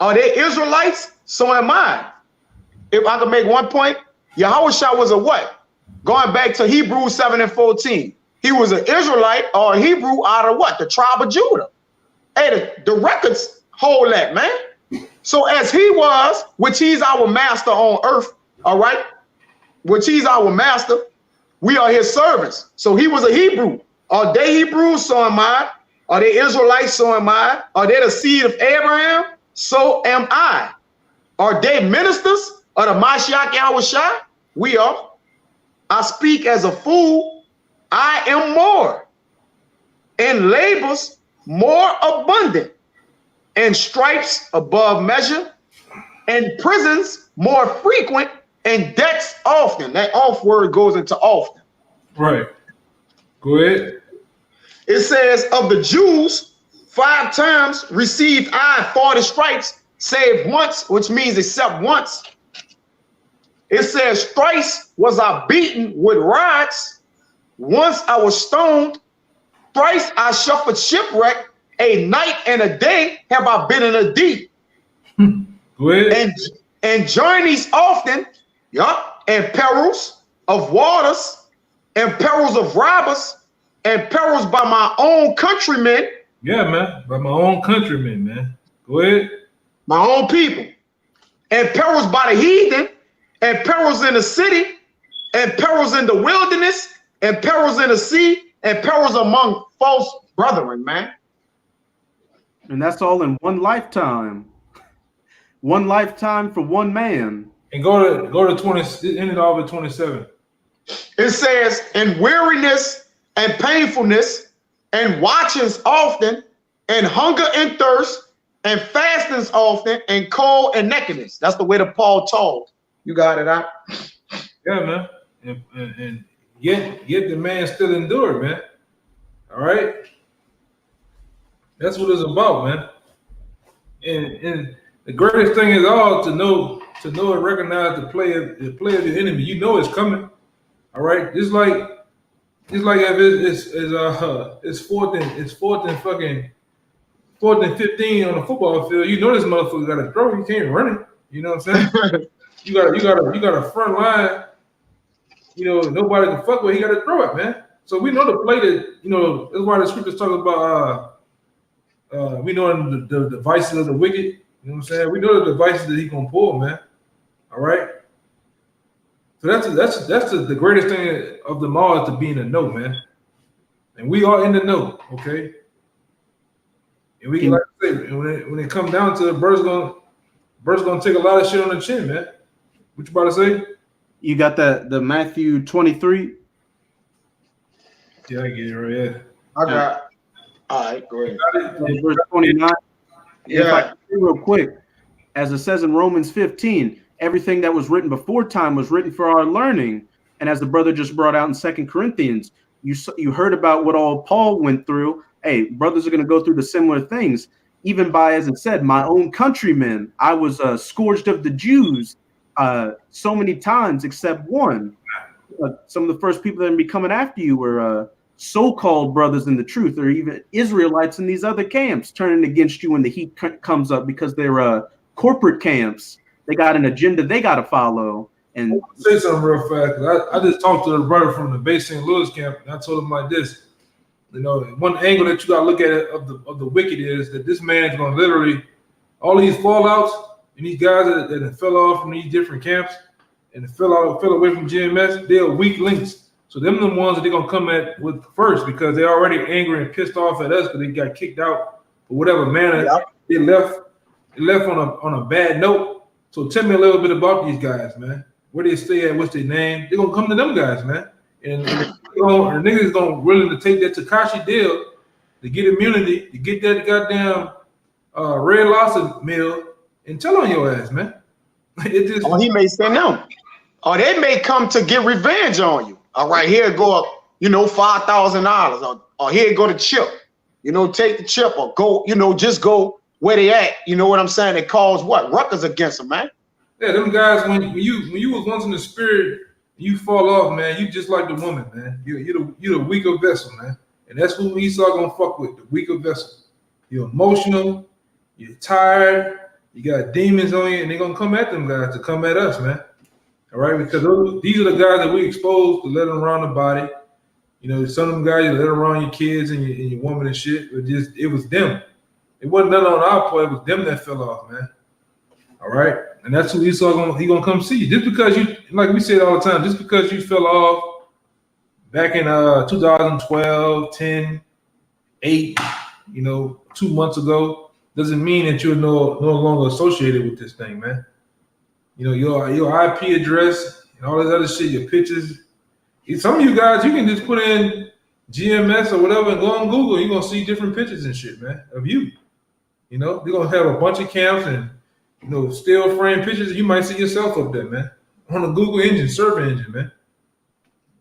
Are they Israelites? So am I. If I could make one point, Yahushua was a what? Going back to Hebrews 7 and 14. He was an Israelite or a Hebrew out of what? The tribe of Judah. Hey, the records hold that, man. So as he was, which he's our master on earth, all right? Which he's our master, we are his servants. So he was a Hebrew. Are they Hebrews? So am I. Are they Israelites? So am I. Are they the seed of Abraham? So am I. Are they ministers of the Mashiach Yahushua? We are. I speak as a fool. I am more. And labors more abundant. And stripes above measure. And prisons more frequent. And debts often. That off word goes into often. Right. Go ahead. It says, of the Jews, 5 times received I 40 stripes, save once, which means except once. It says, thrice was I beaten with rods. Once I was stoned. Thrice I suffered shipwreck. A night and a day have I been in a deep. Go ahead. And journeys often, yeah, and perils of waters, and perils of robbers, and perils by my own countrymen. Yeah, man. By my own countrymen, man. Go ahead. My own people. And perils by the heathen, and perils in the city, and perils in the wilderness, and perils in the sea, and perils among false brethren, man. And that's all in one lifetime. One lifetime for one man. And go to 20, end it off at 27. It says, in weariness and painfulness, and watchings often, and hunger and thirst, and fastings often, and cold and nakedness. That's the way that Paul told. You got it out. Yeah, man. And yet the man still endured, man. All right. That's what it's about, man. And the greatest thing is all to know and recognize the play of the enemy. You know it's coming. All right. Just like if it's fourth and 15 on the football field, you know this motherfucker got to throw. You can't run it. You know what I'm saying? you got a front line. You know nobody can fuck with. He got to throw it, man. So we know the play that that's why the scriptures talk about. We know the devices of the wicked. You know what I'm saying? We know the devices that he gonna pull, man. All right. So that's the greatest thing of them all is to be in the know, man. And we are in the know, okay. And we can, like I say, when it comes down to it, Bert's gonna take a lot of shit on the chin, man. What you about to say? You got the Matthew 23. Yeah, I get it right here. I got. All right, go ahead. Verse 29. Yeah. If I can say real quick, as it says in Romans 15, everything that was written before time was written for our learning. And as the brother just brought out in 2 Corinthians, you heard about what all Paul went through. Hey, brothers are going to go through the similar things. Even by, as it said, my own countrymen, I was scourged of the Jews so many times except one. Some of the first people that would be coming after you were so-called brothers in the truth, or even Israelites in these other camps turning against you when the heat comes up because they're corporate camps. They got an agenda they got to follow. And I'll say something real fast. I just talked to the brother from the Bay St. Louis camp, and I told him like this. One angle that you got to look at it of the wicked is that this man's going to literally, all these fallouts and these guys that fell off from these different camps and fell away from GMS, they're weak links. So them the ones that they're gonna come at with first because they're already angry and pissed off at us because they got kicked out for whatever manner. Yeah. They left on a bad note. So tell me a little bit about these guys, man. Where they stay at, what's their name? They're gonna come to them guys, man. and niggas gonna willing to take that Tekashi deal to get immunity, to get that goddamn red lobster meal, and tell on your ass, man. It just. Or he may send them, or they may come to get revenge on you. All right, here go up, $5,000, or here go the chip. Take the chip or go, just go where they at. You know what I'm saying? It cause what? Ruckus against them, man. Yeah, them guys, when you was once in the spirit, you fall off, man. You just like the woman, man. You're the weaker vessel, man. And that's who Esau gonna fuck with, the weaker vessel. You're emotional, you're tired, you got demons on you, and they're gonna come at them guys to come at us, man. All right, because these are the guys that we exposed to let them around the body. Some of them guys you let around your kids and your woman and shit. It was them. It wasn't none on our part. It was them that fell off, man. All right, and that's who Esau gonna come see you. Just because you, like we said all the time, just because you fell off back in 2012, 10, 8, 2 months ago, doesn't mean that you're no longer associated with this thing, man. Your IP address and all this other shit, your pictures. Some of you guys, you can just put in GMS or whatever and go on Google. You're gonna see different pictures and shit, man, of you. They're gonna have a bunch of camps and still frame pictures. You might see yourself up there, man, on the Google engine, search engine, man.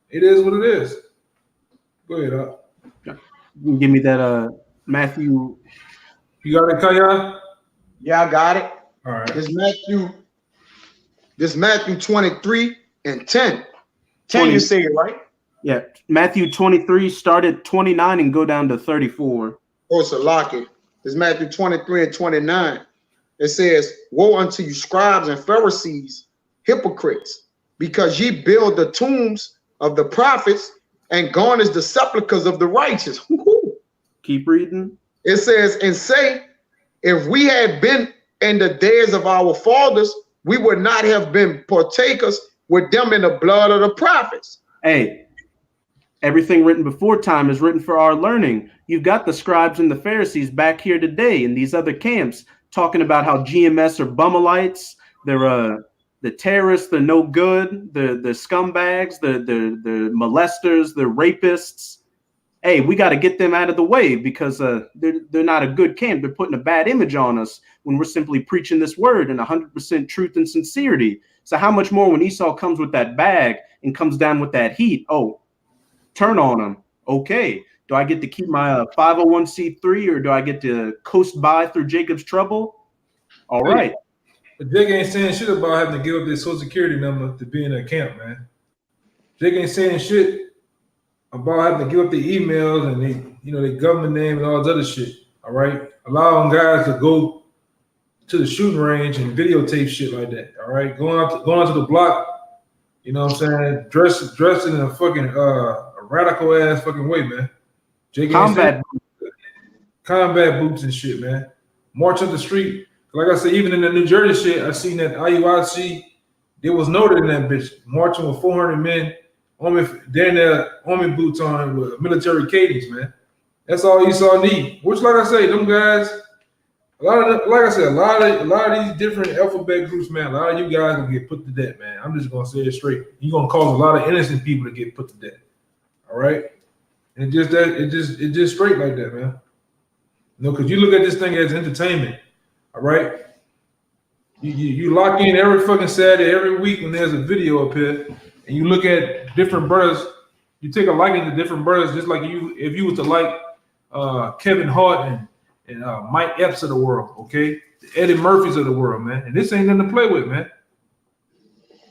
It is what it is. Go ahead, Doc. You can give me that Matthew. You got it, Kaya? Yeah, I got it. All right. This Matthew 23 and 10. 10, you say it right? Yeah, Matthew 23, start at 29 and go down to 34. Oh, it's a lock it. This Matthew 23 and 29. It says, "Woe unto you, scribes and Pharisees, hypocrites, because ye build the tombs of the prophets and garnish the sepulchres of the righteous." Keep reading. It says, "And say, if we had been in the days of our fathers, we would not have been partakers with them in the blood of the prophets." Hey, everything written before time is written for our learning. You've got the scribes and the Pharisees back here today in these other camps talking about how GMS are bumalites, they're the terrorists, they're no good, the scumbags, the molesters, the rapists. Hey, we got to get them out of the way because they're not a good camp. They're putting a bad image on us when we're simply preaching this word in 100% truth and sincerity. So how much more when Esau comes with that bag and comes down with that heat? Oh, turn on him. Okay. Do I get to keep my 501c3 or do I get to coast by through Jacob's trouble? All right. But Jake ain't saying shit about having to give up their social security number to be in a camp, man. Jake ain't saying shit about having to give up their emails and their government name and all this other shit. All right. Allowing guys to go to the shooting range and videotape shit like that. All right. Going out to the block, you know what I'm saying? Dressed in a fucking a radical ass fucking way, man. Jake combat boots and shit, man. March up the street. Like I said, even in the New Jersey shit, I seen that IUIC, it was noted in that bitch, marching with 400 men, army boots on with military cadence, man. That's all Esau need. Which, like I say, them guys, a lot of these different alphabet groups, man, a lot of you guys will get put to death, man. I'm just gonna say it straight. You're gonna cause a lot of innocent people to get put to death. All right? And it just straight like that, man. Because you look at this thing as entertainment. All right, you lock in every fucking Saturday, every week when there's a video up here, and you look at different brothers. You take a liking to different brothers, just like if you was to like Kevin Hart and Mike Epps of the world, okay, the Eddie Murphys of the world, man. And this ain't nothing to play with, man.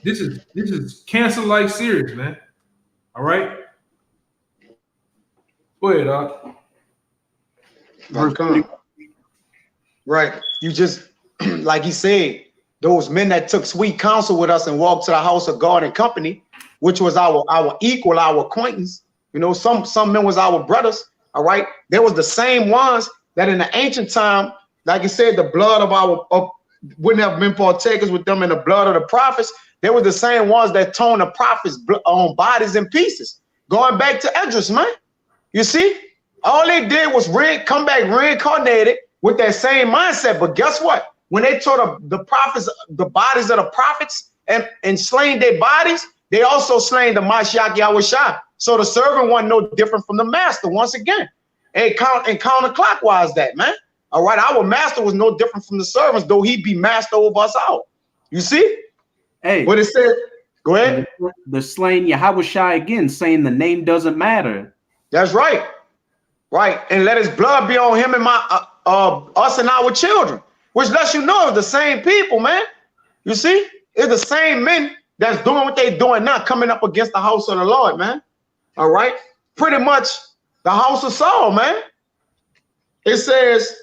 This is cancer-like serious, man. All right, go ahead, Doc. Right. You just, like he said, those men that took sweet counsel with us and walked to the house of God and company, which was our equal, our acquaintance. Some men was our brothers. All right. There was the same ones that in the ancient time, like you said, the blood of wouldn't have been partakers with them in the blood of the prophets. They were the same ones that torn the prophets' bodies in pieces. Going back to Esdras, man. You see, all they did was come back reincarnated with that same mindset. But guess what? When they tore the prophets, the bodies of the prophets and slain their bodies, they also slain the Mashiach Yahushua. So the servant wasn't no different from the master once again. And counterclockwise that, man. All right, our master was no different from the servants, though he be master over us all. You see? Hey. What it said, go ahead. The slain Yahushua again, saying the name doesn't matter. That's right. Right. And let his blood be on him and us and our children, which lets you know it's the same people, man. You see? It's the same men that's doing what they're doing now, coming up against the house of the Lord, man. All right. Pretty much the house of Saul, man. It says,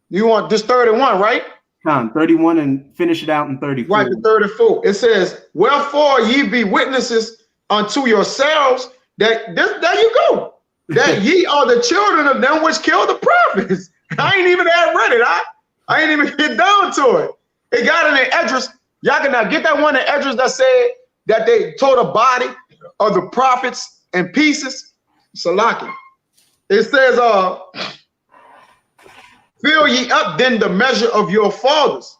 you want this 31, right? 31 and finish it out in 34. Right, the 34. It says, wherefore ye be witnesses unto yourselves that this, there you go, that ye are the children of them which killed the prophets. I ain't even read it. I ain't even get down to it. It got in the address. Y'all can now get that one in address that said that they tore the body of the prophets in pieces. Salaki. It says, fill ye up then the measure of your fathers,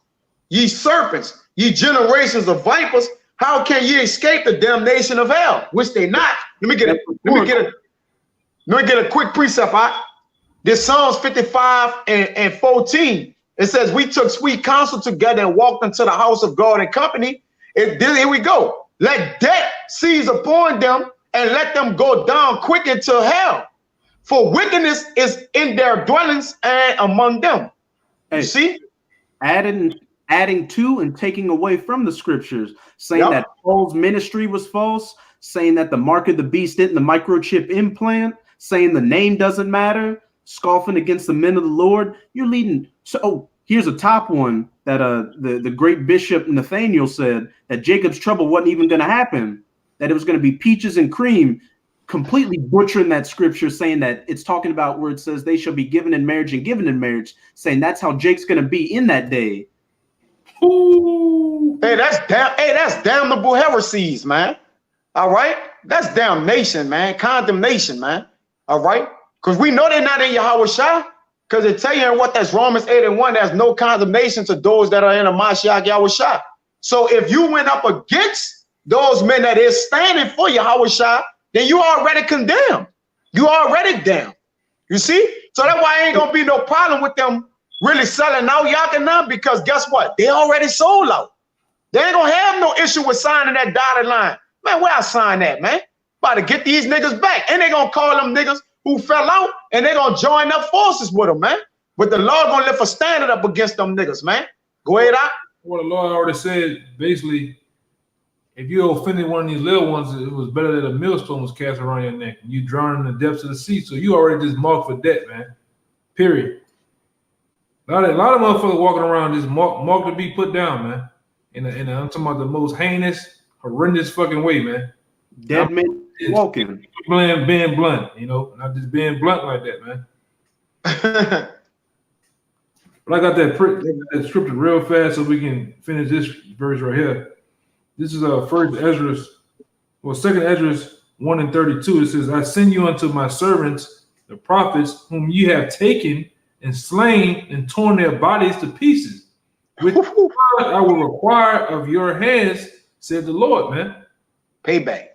ye serpents, ye generations of vipers. How can ye escape the damnation of hell? Which they not. Let me get a quick precept. This Psalms 55 and 14. It says, we took sweet counsel together and walked into the house of God and company. Here we go. Let death seize upon them and let them go down quick into hell. For wickedness is in their dwellings and among them. Hey, you see? Adding to and taking away from the scriptures, saying that Paul's ministry was false, saying that the mark of the beast isn't the microchip implant, saying the name doesn't matter, scoffing against the men of the Lord. You're leading. So here's a top one that the great Bishop Nathaniel said, that Jacob's trouble wasn't even going to happen, that it was going to be peaches and cream, completely butchering that scripture, saying that it's talking about where it says they shall be given in marriage and given in marriage, saying that's how Jake's going to be in that day. Ooh. Hey, that's damnable heresies, man. All right, that's damnation, man. Condemnation, man. All right, because we know they're not in Yahushua, because they tell you what, that's Romans 8:1. There's no condemnation to those that are in the Mashiach Yahushua. So if you went up against those men that is standing for Yahushua, then you already condemned. You already damned. You see? So that's why ain't gonna be no problem with them really selling out Yakanah, because guess what? They already sold out. They ain't gonna have no issue with signing that dotted line. Man, where I sign that, man? About to get these niggas back. And they gonna call them niggas who fell out, and they gonna join up forces with them, man. But the Lord gonna lift a standard up against them niggas, man. Go ahead, out. Well, the Lord already said, basically, if you offended one of these little ones, it was better that a millstone was cast around your neck. You drown in the depths of the sea. So you already just marked for death, man. Period. A lot of motherfuckers walking around just marked to be put down, man. I'm talking about the most heinous, horrendous fucking way, man. Dead men walking. Being blunt, not just being blunt like that, man. But I got that scripture real fast so we can finish this verse right here. This is Second Ezra 1 and 32. It says, I send you unto my servants, the prophets, whom ye have taken and slain and torn their bodies to pieces, which I will require of your hands, said the Lord, man. Payback.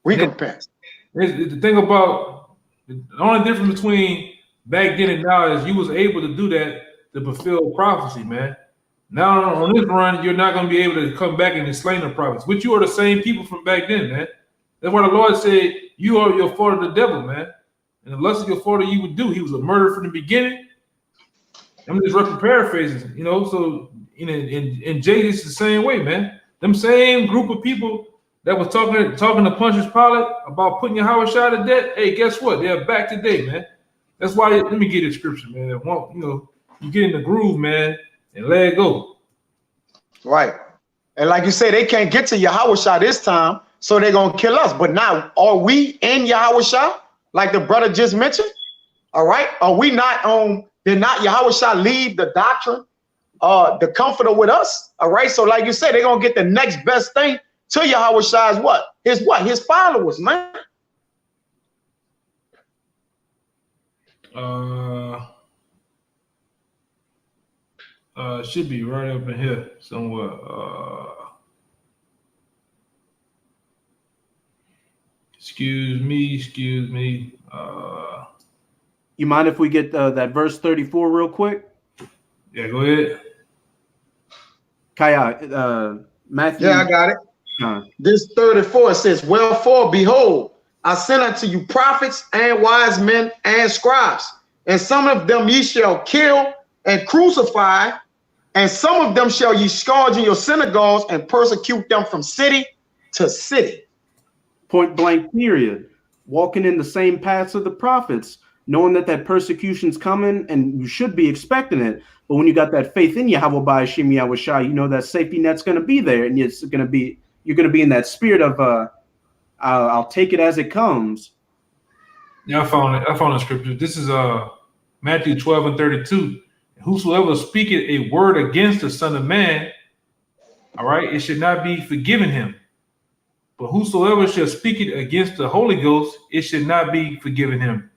Recompense. The thing about the only difference between back then and now is you was able to do that to fulfill prophecy, man. Now on this run, you're not going to be able to come back and slay the prophets, but you are the same people from back then, man. That's why the Lord said, you are your father, the devil, man. And the lust of your father you would do. He was a murderer from the beginning. I'm just roughly paraphrasing, so in Jay, it's the same way, man. Them same group of people that was talking to Pontius Pilate about putting Yahushua to death, hey, guess what? They're back today, man. That's why, let me get a scripture, man. You get in the groove, man, and let it go. Right. And like you say, they can't get to Yahushua this time, so they're going to kill us. But now, are we in Yahushua, like the brother just mentioned? All right. Are we not on, did not Yahushua leave the doctrine, the comforter with us? All right. So like you said, they're going to get the next best thing to Yahushua is what? His followers, man. Should be right up in here somewhere. Excuse me. You mind if we get that verse 34 real quick? Yeah, go ahead. Kaya, Matthew. Yeah, I got it. This 34 says, wherefore, behold, I send unto you prophets and wise men and scribes, and some of them ye shall kill and crucify, and some of them shall ye scourge in your synagogues and persecute them from city to city. Point blank, period. Walking in the same paths of the prophets, knowing that persecution's coming and you should be expecting it. But when you got that faith in Yahweh by Hashem Yahushua, you know that safety net's going to be there, and you're going to be in that spirit of I'll take it as it comes. Yeah, I found it. I found the scripture. This is Matthew 12:32. Whosoever speaketh a word against the Son of Man, all right, it should not be forgiven him. But whosoever shall speak it against the Holy Ghost, it should not be forgiven him.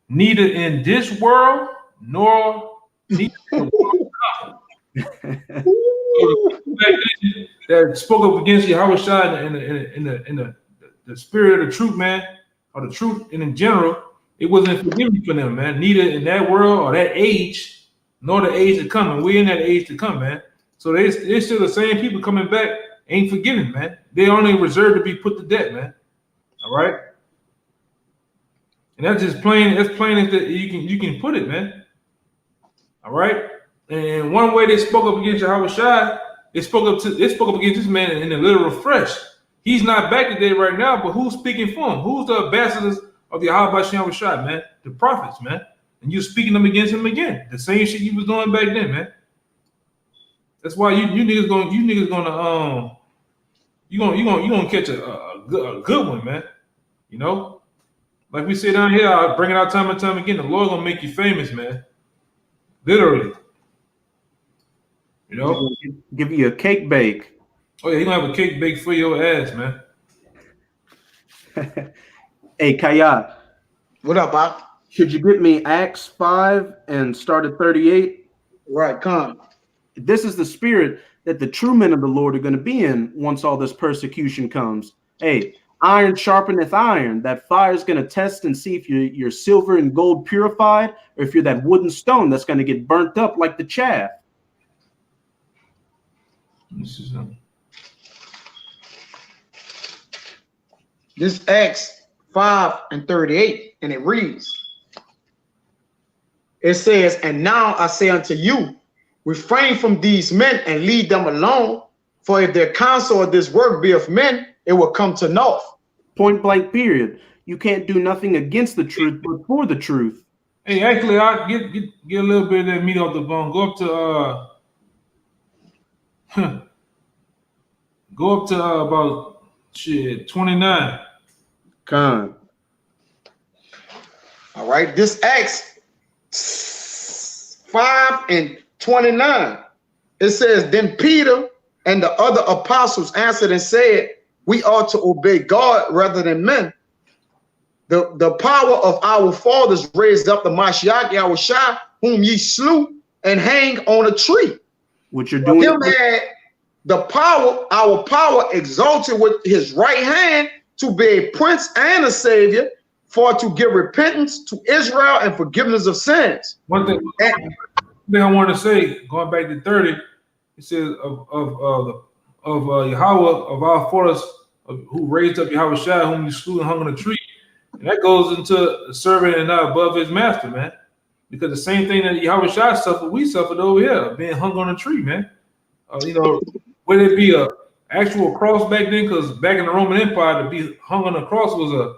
Neither in this world nor neither in the world that spoke up against Yahushua in the spirit of the truth, man, or the truth, and in general, it wasn't forgiven for them, man. Neither in that world or that age, nor the age to come. And we're in that age to come, man. So they're still the same people coming back, ain't forgiven, man. They only reserved to be put to death, man. All right. And that's just plain. That's plain as that you can put it, man. All right. And one way they spoke up against Yahushua, they spoke up against this man in the literal flesh. He's not back today right now, but who's speaking for him? Who's the ambassadors of the Yahushua, man? The prophets, man. And you're speaking them against him again. The same shit you was doing back then, man. That's why you niggas gonna catch a good one, man. You know, like we say down here, I bring it out time and time again. The Lord gonna make you famous, man. Literally. You know, give you a cake bake. Oh yeah, he gonna have a cake bake for your ass, man. Hey, Kaya. What up, Bob? Could you get me Acts 5 and start at 38? Right, come. This is the spirit that the true men of the Lord are going to be in once all this persecution comes. Hey, iron sharpeneth iron. That fire is going to test and see if you're silver and gold purified, or if you're that wooden stone that's going to get burnt up like the chaff. This Acts 5 and 38, and it reads, it says, and now I say unto you, refrain from these men and leave them alone, for if their counsel of this work be of men, it will come to naught. Point blank, period. You can't do nothing against the truth, but for the truth. Hey, actually, I'll get a little bit of that meat off the bone. Go up to about 29. Con. All right, this Acts 5 and 29. It says, then Peter and the other apostles answered and said, we ought to obey God rather than men. The power of our fathers raised up the Mashiach Yahushua, whom ye slew and hang on a tree. What you're doing? Him had the power, our power exalted with his right hand to be a prince and a savior, for to give repentance to Israel and forgiveness of sins. One thing I want to say, going back to 30, it says of Yahweh, of our fathers, who raised up Yahushua, whom you slew and hung on a tree. And that goes into serving and not above his master, man. Because the same thing that Yahushua suffered, we suffered over here, being hung on a tree, man. You know, whether it be a actual cross back then, because back in the Roman Empire, to be hung on a cross was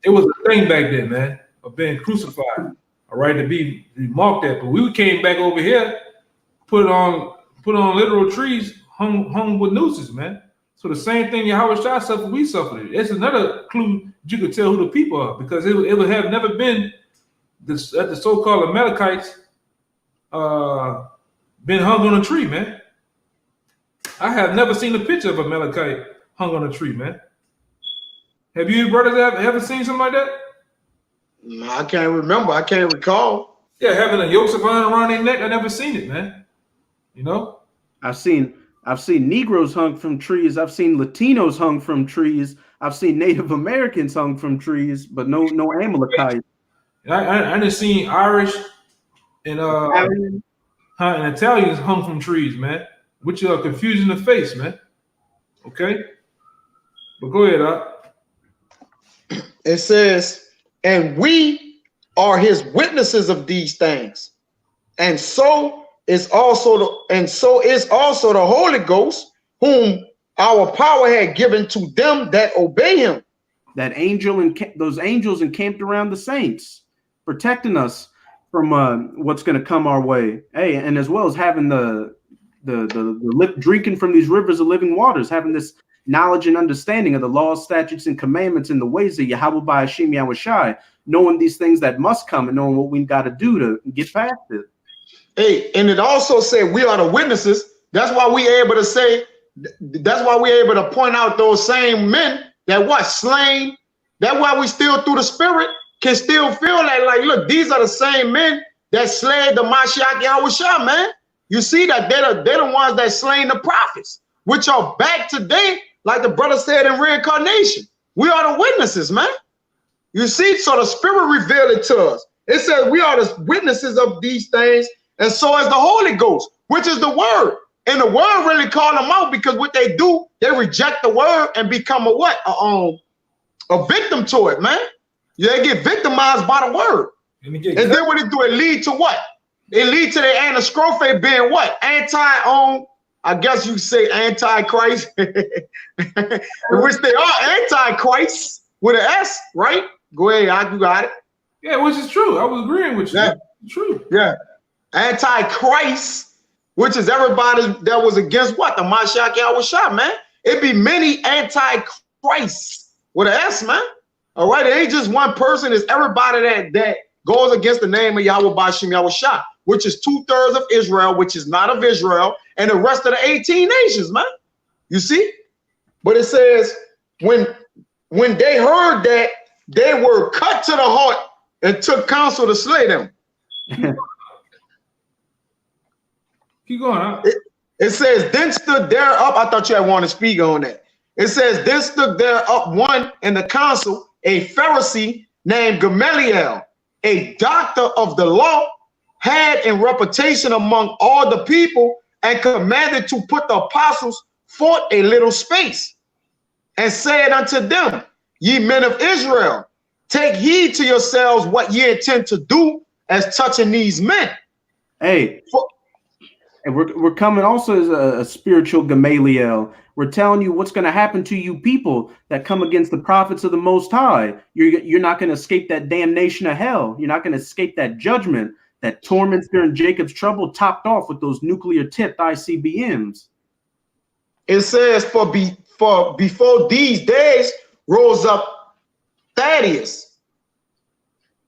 it was a thing back then, man, of being crucified. All right, to be marked at. But we came back over here, put on literal trees, hung with nooses, man. So the same thing Yahushua suffered, we suffered it. It's another clue you could tell who the people are, because it would have never been the so-called Amalekites been hung on a tree, man. I have never seen a picture of a Amalekite hung on a tree, man. Have you brothers ever seen something like that? No, I can't remember. I can't recall. Yeah, having a yoke of iron around their neck. I never seen it, man. You know? I've seen I've seen Negroes hung from trees. I've seen Latinos hung from trees. I've seen Native Americans hung from trees, but no Amalekites. I just seen Irish and Italian. and Italians hung from trees, man. Which are confusing the face, man. Okay, but go ahead, It says, and we are his witnesses of these things, and so is also the Holy Ghost, whom our power had given to them that obey him. That angel and those angels encamped around the saints, protecting us from what's going to come our way. Hey, and as well as having the drinking from these rivers of living waters, having this knowledge and understanding of the laws, statutes, and commandments and the ways of Yahweh by Hashem Yahushai, knowing these things that must come and knowing what we got to do to get past it. Hey, and it also said we are the witnesses. That's why we able to say, that's why we're able to point out those same men that what slain. That's why we still through the spirit can still feel like look, these are the same men that slayed the Mashiach Yahushua, man. You see that they're the ones that slain the prophets, which are back today, like the brother said in reincarnation. We are the witnesses, man. You see, so the spirit revealed it to us. It says we are the witnesses of these things, and so is the Holy Ghost, which is the word. And the word really called them out, because what they do, they reject the word and become a what? A victim to it, man. They get victimized by the word. And then what it do, it lead to what? It lead to the anastrophe being what? I guess you say antichrist, which they are antichrist with an S, right? Go ahead, you got it. Yeah, which is true. I was agreeing with you. Yeah. True. Yeah. Antichrist, which is everybody that was against what? The Mashiach Yahushua, man. It be many antichrists with an S, man. All right, it ain't just one person. It's everybody that goes against the name of Yahweh Bashim Yahushua, which is 2/3 of Israel, which is not of Israel, and the rest of the 18 nations, man. You see? But it says when they heard that, they were cut to the heart and took counsel to slay them. Keep going. Huh? It says, then stood there up. I thought you had wanted to speak on that. It says, then stood there up one in the council, a Pharisee named Gamaliel, a doctor of the law, had in reputation among all the people, and commanded to put the apostles forth a little space, and said unto them, ye men of Israel, take heed to yourselves what ye intend to do as touching these men. Hey, and we're coming also as a spiritual Gamaliel. We're telling you what's going to happen to you people that come against the prophets of the Most High. You're not going to escape that damnation of hell. You're not going to escape that judgment that torments during Jacob's trouble, topped off with those nuclear tipped ICBMs. It says, for before these days rose up Thaddeus,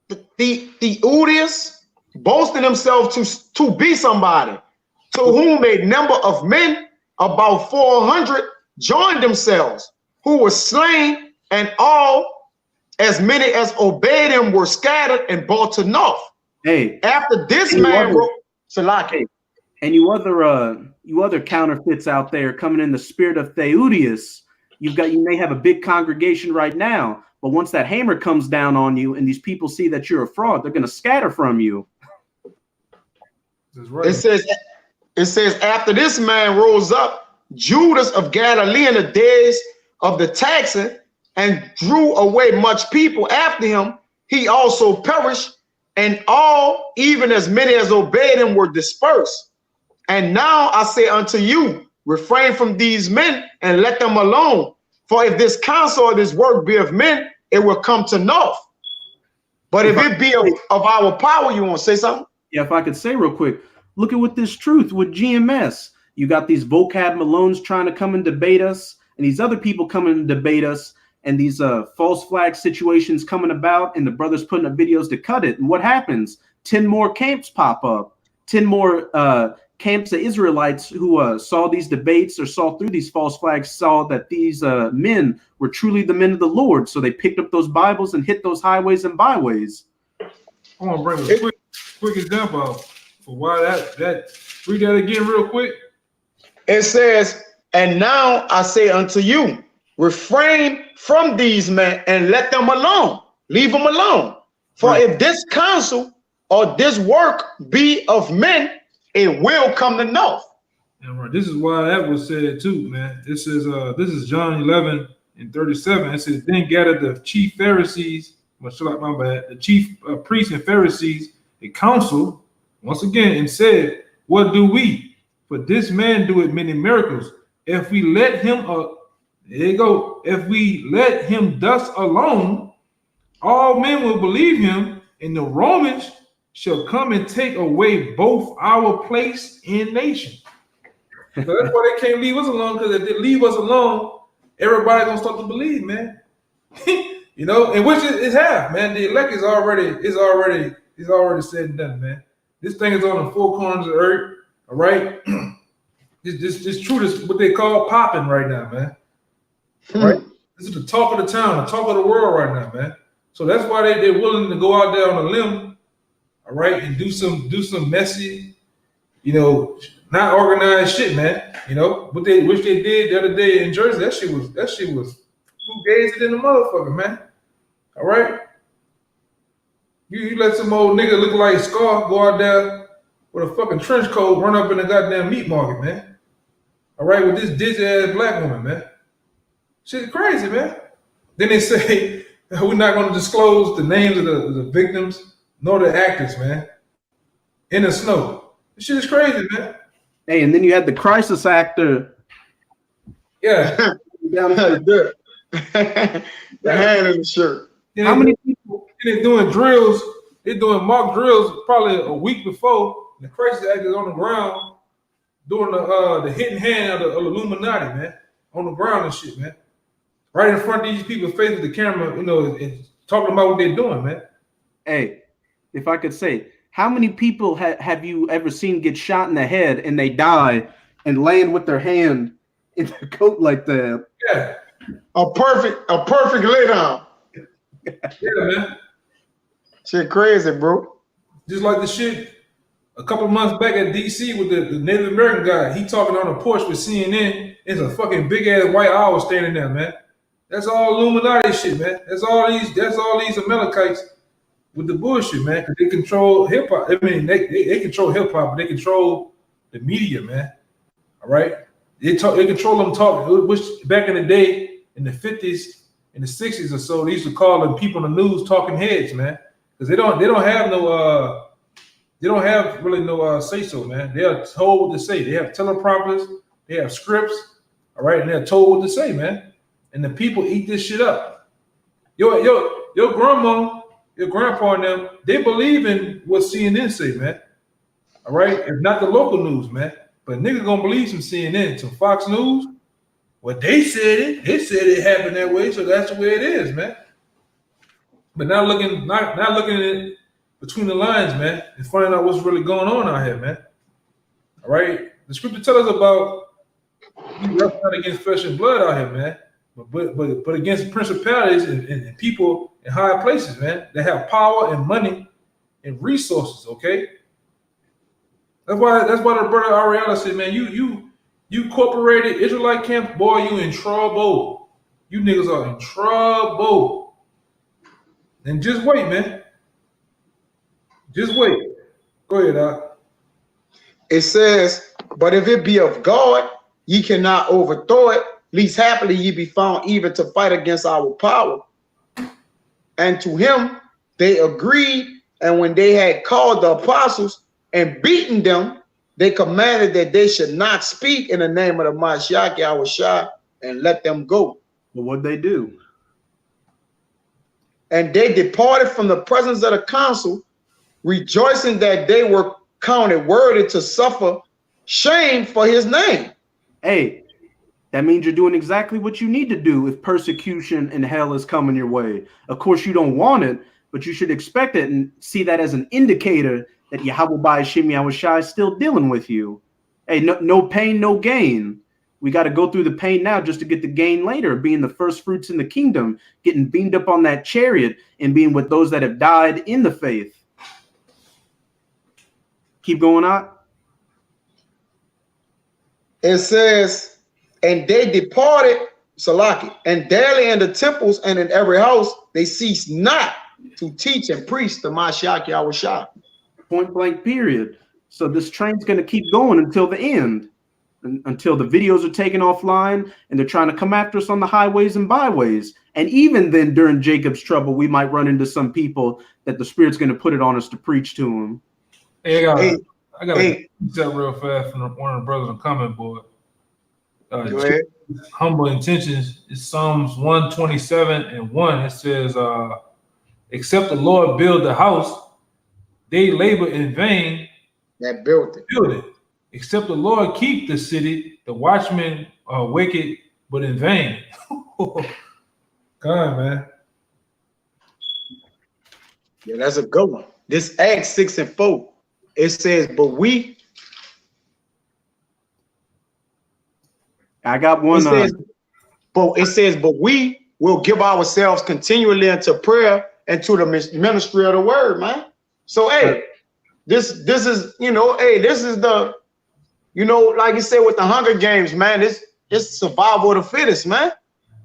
the Udius, boasting himself to be somebody, to whom a number of men, about 400, joined themselves, who were slain, and all, as many as obeyed him, were scattered and brought to naught. Hey, after this man wrote, Salaki. And you other counterfeits out there coming in the spirit of Theudius, you may have a big congregation right now, but once that hammer comes down on you and these people see that you're a fraud, they're going to scatter from you. That's right. It says, after this man rose up, Judas of Galilee in the days of the taxing, and drew away much people after him, he also perished, and all, even as many as obeyed him, were dispersed. And now I say unto you, refrain from these men and let them alone. For if this counsel or this work be of men, it will come to naught. But if it be of our power, you want to say something? Yeah, if I could say real quick, look at what this truth with GMS. You got these vocab Malones trying to come and debate us, and these other people coming and debate us, and these false flag situations coming about, and the brothers putting up videos to cut it. And what happens? 10 more camps pop up. 10 more camps of Israelites who saw these debates or saw through these false flags, saw that these men were truly the men of the Lord. So they picked up those Bibles and hit those highways and byways. I want to bring a quick example for why that read that again real quick. It says, and now I say unto you, refrain from these men and let them alone. Leave them alone. For if this counsel or this work be of men, it will come to naught. And right, this is why that was said too, man. This is John 11:37. It says, then gathered the chief Pharisees, the chief priests and Pharisees, a council once again, and said, what do we? For this man doeth many miracles. If we let him if we let him thus alone, all men will believe him, and the Romans shall come and take away both our place and nation. So that's why they can't leave us alone, because if they leave us alone, everybody gonna start to believe, man. You know, and which is half, man. The elect is already said and done, man. This thing is on the four corners of the earth, all right? This true, this what they call popping right now, man. Right? This is the talk of the town, the talk of the world right now, man. So that's why they're willing to go out there on a limb, all right, and do some messy, you know, not organized shit, man. You know, which they did the other day in Jersey. That shit was fugazi in the motherfucker, man. All right. You let some old nigga look like Scar go out there with a fucking trench coat, run up in the goddamn meat market, man. All right, with this ditch ass black woman, man. Shit's crazy, man. Then they say we're not going to disclose the names of the victims nor the actors, man. In the snow. This shit is crazy, man. Hey, and then you had the crisis actor. Yeah. The hand in the shirt. And how many people? They're doing drills. They're doing mock drills probably a week before. The crisis actors on the ground doing the hidden hand of the Illuminati, man, on the ground and shit, man. Right in front of these people, facing the camera, you know, and talking about what they're doing, man. Hey, if I could say, how many people have you ever seen get shot in the head and they die and land with their hand in their coat like that? Yeah. A perfect lay down. Yeah, man. Shit crazy, bro. Just like the shit a couple of months back at DC with the Native American guy. He talking on a porch with CNN. It's a fucking big ass white owl standing there, man. That's all Illuminati shit, man. That's all these Amalekites with the bullshit, man. Because they control hip hop. I mean, they control hip hop, but they control the media, man. All right. They control them talking. Which back in the day, in the 50s, in the 60s or so, they used to call them people in the news talking heads, man. Because they don't have really no say so, man. They are told what to say. They have teleprompters, they have scripts, all right, and they're told what to say, man. And the people eat this shit up. Your grandma, your grandpa and them, they believe in what CNN say, man. All right, if not the local news, man. But niggas gonna believe some CNN, some Fox News. Well, they said it happened that way, so that's the way it is, man. But not looking at it between the lines, man, and finding out what's really going on out here, man. All right, the scripture tells us about we wrestle not against flesh and blood out here, man, but against principalities and people in high places, man, that have power and money and resources. Okay, that's why the brother Ariella said, man, you corporated Israelite camp, boy, you in trouble. You niggas are in trouble. And just wait, man. Just wait. Go ahead, Doc. It says, but if it be of God, ye cannot overthrow it, least happily ye be found even to fight against our power. And to him they agreed, and when they had called the apostles and beaten them, they commanded that they should not speak in the name of the Mashiach Yahushua and let them go. But what'd they do? And they departed from the presence of the council, rejoicing that they were counted worthy to suffer shame for his name. Hey, that means you're doing exactly what you need to do if persecution and hell is coming your way. Of course, you don't want it, but you should expect it and see that as an indicator that Yahweh B'Hashem Yahushua is still dealing with you. Hey, no pain, no gain. We got to go through the pain now just to get the gain later, being the first fruits in the kingdom, getting beamed up on that chariot and being with those that have died in the faith. Keep going on. It says, and they departed, Salaki, and daily in the temples and in every house, they ceased not to teach and preach the Mashiach Yahushua. Point blank, period. So this train's going to keep going until the end, until the videos are taken offline and they're trying to come after us on the highways and byways. And even then, during Jacob's trouble, we might run into some people that the Spirit's going to put it on us to preach to them. Hey, I got to up real fast from one of the brothers on comment board. Go ahead. Humble intentions is Psalms 127:1. It says, except the Lord build the house, they labor in vain that built it. Build it. Except the Lord keep the city, the watchmen are wicked, but in vain. God, man. Yeah, that's a good one. This Acts 6:4, it says, but we. I got one. It says, but we will give ourselves continually into prayer and to the ministry of the word, man. So, hey, this is, this is the, like you said with the Hunger Games, man, it's survival of the fittest, man.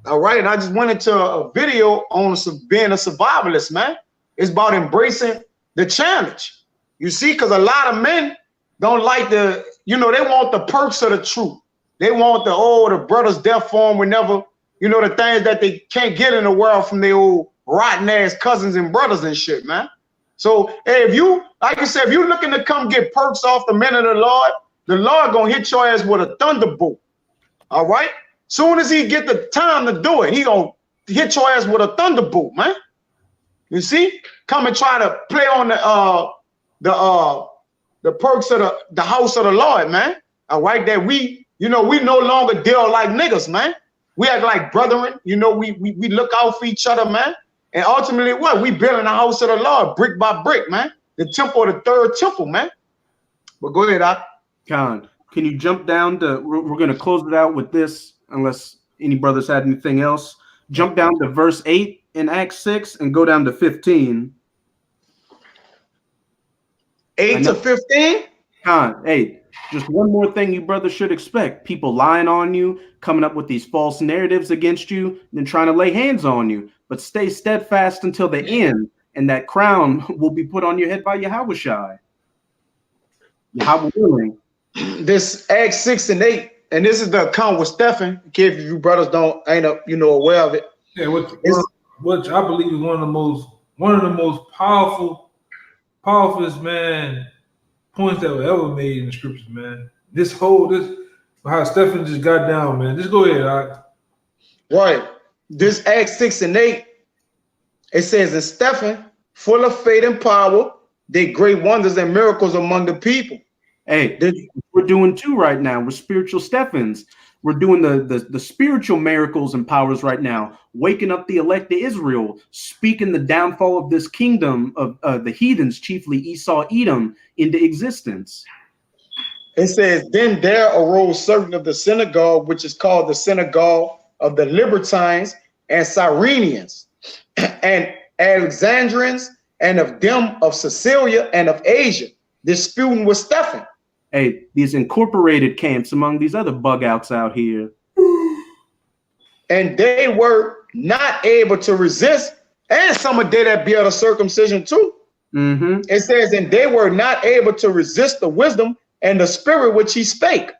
All right. And I just went into a video on being a survivalist, man. It's about embracing the challenge. You see, because a lot of men don't like they want the perks of the truth. They want the brother's death form whenever, the things that they can't get in the world from their old rotten ass cousins and brothers and shit, man. So, hey, if you looking to come get perks off the men of the Lord gonna hit your ass with a thunderbolt. All right? Soon as he get the time to do it, he gonna hit your ass with a thunderbolt, man. You see? Come and try to play on the perks of the house of the Lord, man. All right, that we no longer deal like niggas, man. We act like brethren. We look out for each other, man. And ultimately, what? We building the house of the Lord brick by brick, man. The temple of the third temple, man. But go ahead, Doc. Khan, can you jump down to, we're going to close it out with this, unless any brothers had anything else. Jump down to verse 8 in Acts 6 and go down to 15. 8 to 15? Khan, hey, just one more thing you brothers should expect. People lying on you, coming up with these false narratives against you, then trying to lay hands on you. But stay steadfast until the end, and that crown will be put on your head by Yahushua. Yahweh willing. This Acts 6 and 8, and this is the account with Stephen. In case you brothers ain't aware of it. Yeah, which I believe is one of the most powerfulest, man, points that were ever made in the scriptures, man. How Stephen just got down, man. Just go ahead. Right. This Acts 6 and 8, it says, and Stephen, full of faith and power, did great wonders and miracles among the people. Hey, we're doing two right now. We're spiritual Stephens. We're doing the spiritual miracles and powers right now, waking up the elect of Israel, speaking the downfall of this kingdom of the heathens, chiefly Esau, Edom, into existence. It says, then there arose certain of the synagogue, which is called the synagogue of the Libertines and Cyrenians and Alexandrians, and of them of Sicilia and of Asia, disputing with Stephen. Hey, these incorporated camps among these other bug outs out here. And they were not able to resist, and some of they that be of the circumcision too. Mm-hmm. It says, and they were not able to resist the wisdom and the spirit which he spake.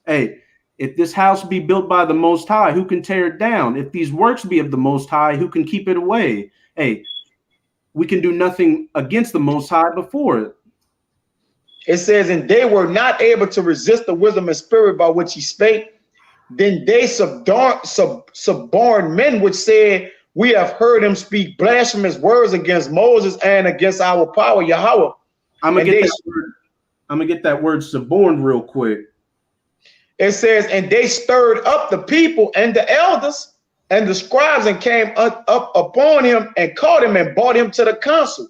Hey, if this house be built by the Most High, who can tear it down? If these works be of the Most High, who can keep it away? Hey, we can do nothing against the Most High before it. It says, and they were not able to resist the wisdom and spirit by which he spake. Then they suborned men which said, we have heard him speak blasphemous words against Moses and against our power, Yahweh. I'm gonna get that word suborned real quick. It says, and they stirred up the people and the elders and the scribes and came up upon him and caught him and brought him to the council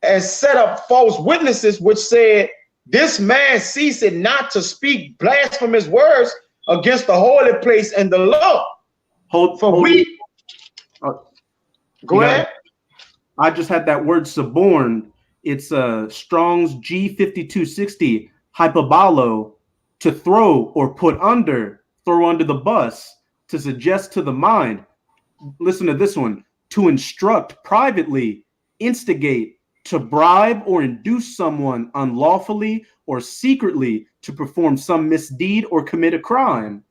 and set up false witnesses, which said, this man ceased not to speak blasphemous words against the holy place and the law. Go ahead. I just had that word suborned. It's Strong's G5260 hyperbolo. to throw or put under, throw under the bus, to suggest to the mind. Listen to this one. To instruct privately, instigate, to bribe or induce someone unlawfully or secretly to perform some misdeed or commit a crime.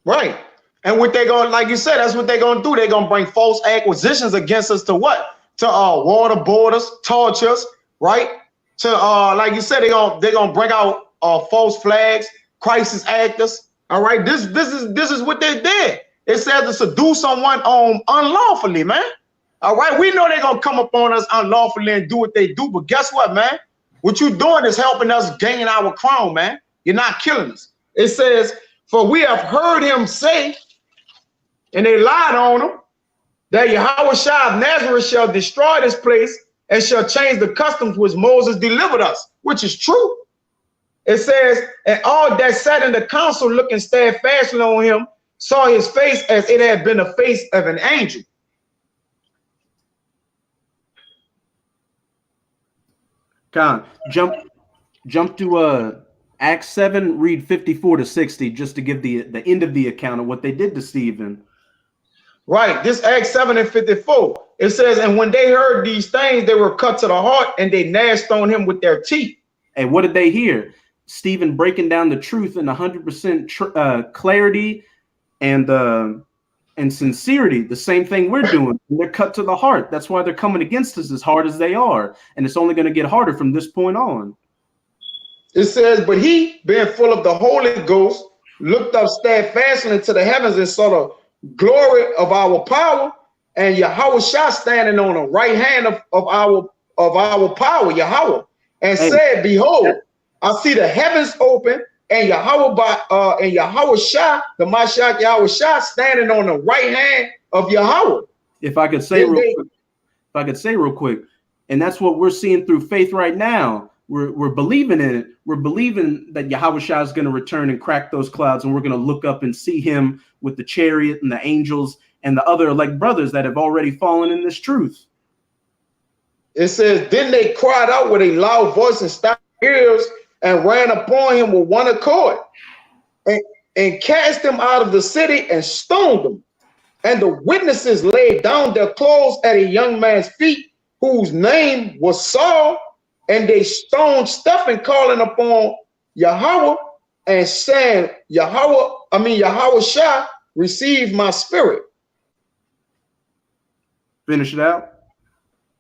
Right. And what they going, like you said, that's what they're going to do. They're going to bring false acquisitions against us to what? To waterboard us, torture us, right? To like you said, they're gonna bring out false flags, crisis actors. All right, this is what they did. It says to seduce someone unlawfully, man. All right, we know they're gonna come upon us unlawfully and do what they do, but guess what, man? What you're doing is helping us gain our crown, man. You're not killing us. It says, for we have heard him say, and they lied on him, that Yahweh Shah of Nazareth shall destroy this place and shall change the customs which Moses delivered us, which is true. It says, and all that sat in the council looking steadfastly on him saw his face as it had been the face of an angel. Con, jump to Acts 7, read 54 to 60, just to give the end of the account of what they did to Stephen. Right, this Acts 7 and 54. It says, and when they heard these things, they were cut to the heart, and they gnashed on him with their teeth. And what did they hear? Stephen breaking down the truth in 100% clarity and sincerity. The same thing we're doing. They're cut to the heart. That's why they're coming against us as hard as they are. And it's only going to get harder from this point on. It says, but he, being full of the Holy Ghost, looked up steadfastly into the heavens and saw the glory of our power, and Yahweh Shah standing on the right hand of our power, Yahweh, and said, behold, I see the heavens open, and Yahweh Shah, the Mashiach Yahweh Shah, standing on the right hand of Yahweh. If I could say real quick, and that's what we're seeing through faith right now. We're believing in it. We're believing that Yahweh Shah is going to return and crack those clouds, and we're going to look up and see him with the chariot and the angels and the other elect brothers that have already fallen in this truth. It says, then they cried out with a loud voice and stopped ears and ran upon him with one accord and cast him out of the city and stoned him. And the witnesses laid down their clothes at a young man's feet, whose name was Saul. And they stoned Stephen, calling upon Yahweh and saying, Yahweh Shah, receive my spirit. Finish it out.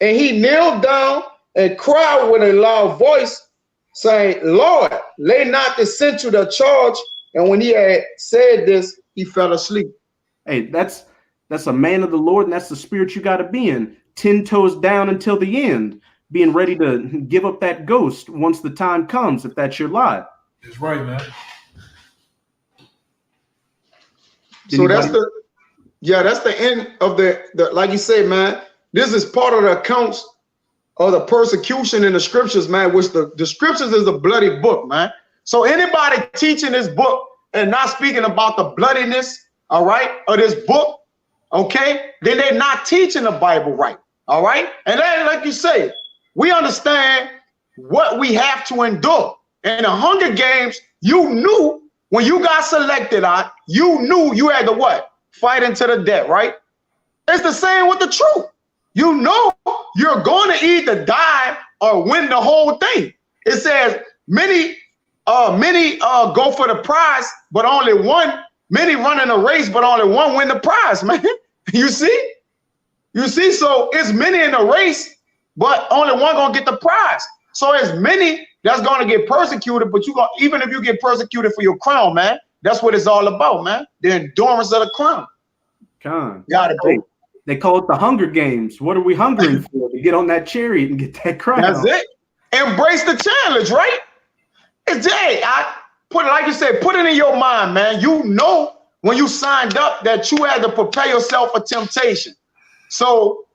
And he knelt down and cried with a loud voice, saying, Lord, lay not the sin to the charge. And when he had said this, he fell asleep. Hey, that's a man of the Lord, and that's the spirit you got to be in. 10 toes down until the end. Being ready to give up that ghost once the time comes, if that's your lot. That's right, man. So that's the end of the like you say, man. This is part of the accounts of the persecution in the scriptures, man, which the scriptures is a bloody book, man. So anybody teaching this book and not speaking about the bloodiness, all right, of this book, okay, then they're not teaching the Bible right, all right? And then, like you say, we understand what we have to endure. In the Hunger Games, you knew when you got selected out, you knew you had to what? Fight into the death, right? It's the same with the truth. You know you're going to either die or win the whole thing. It says many go for the prize, but only one. Many run in a race, but only one win the prize, man. You see? So it's many in the race, but only one gonna get the prize. So as many that's gonna get persecuted, but even if you get persecuted for your crown, man, that's what it's all about, man. The endurance of the crown. Got it, bro. They call it the Hunger Games. What are we hungering for? To get on that chariot and get that crown. That's it. Embrace the challenge, right? I put it like you said, put it in your mind, man. You know when you signed up that you had to prepare yourself for temptation. So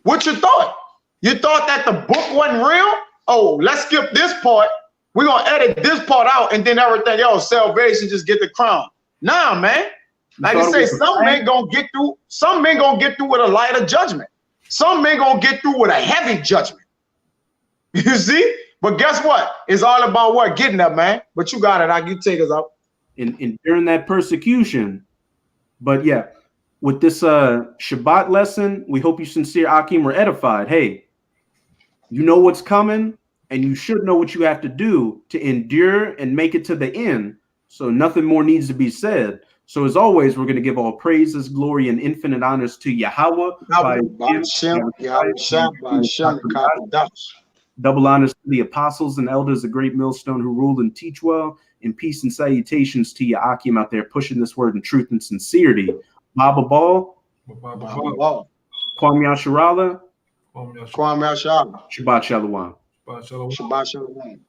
what you thought? You thought that the book wasn't real? Oh, let's skip this part. We're going to edit this part out and then everything else, salvation, just get the crown. Nah, man. Like I say, some men going to get through. Some men going to get through with a lighter judgment. Some men going to get through with a heavy judgment. You see? But guess what? It's all about what? Getting up, man. But you got it. I you take us out. And during that persecution. But yeah, with this Shabbat lesson, we hope you sincere Akim were edified. Hey, you know what's coming, and you should know what you have to do to endure and make it to the end. So nothing more needs to be said. So as always, we're going to give all praises, glory, and infinite honors to Yahweh. Double honors to the apostles and elders, the great millstone who rule and teach well, and peace and salutations to your Akim out there pushing this word in truth and sincerity. Baba Ball, Kwame Yasharala, Kwame Yasharala. Shabbat Shalom. Shabbat Shalom. Shabbat Shalom.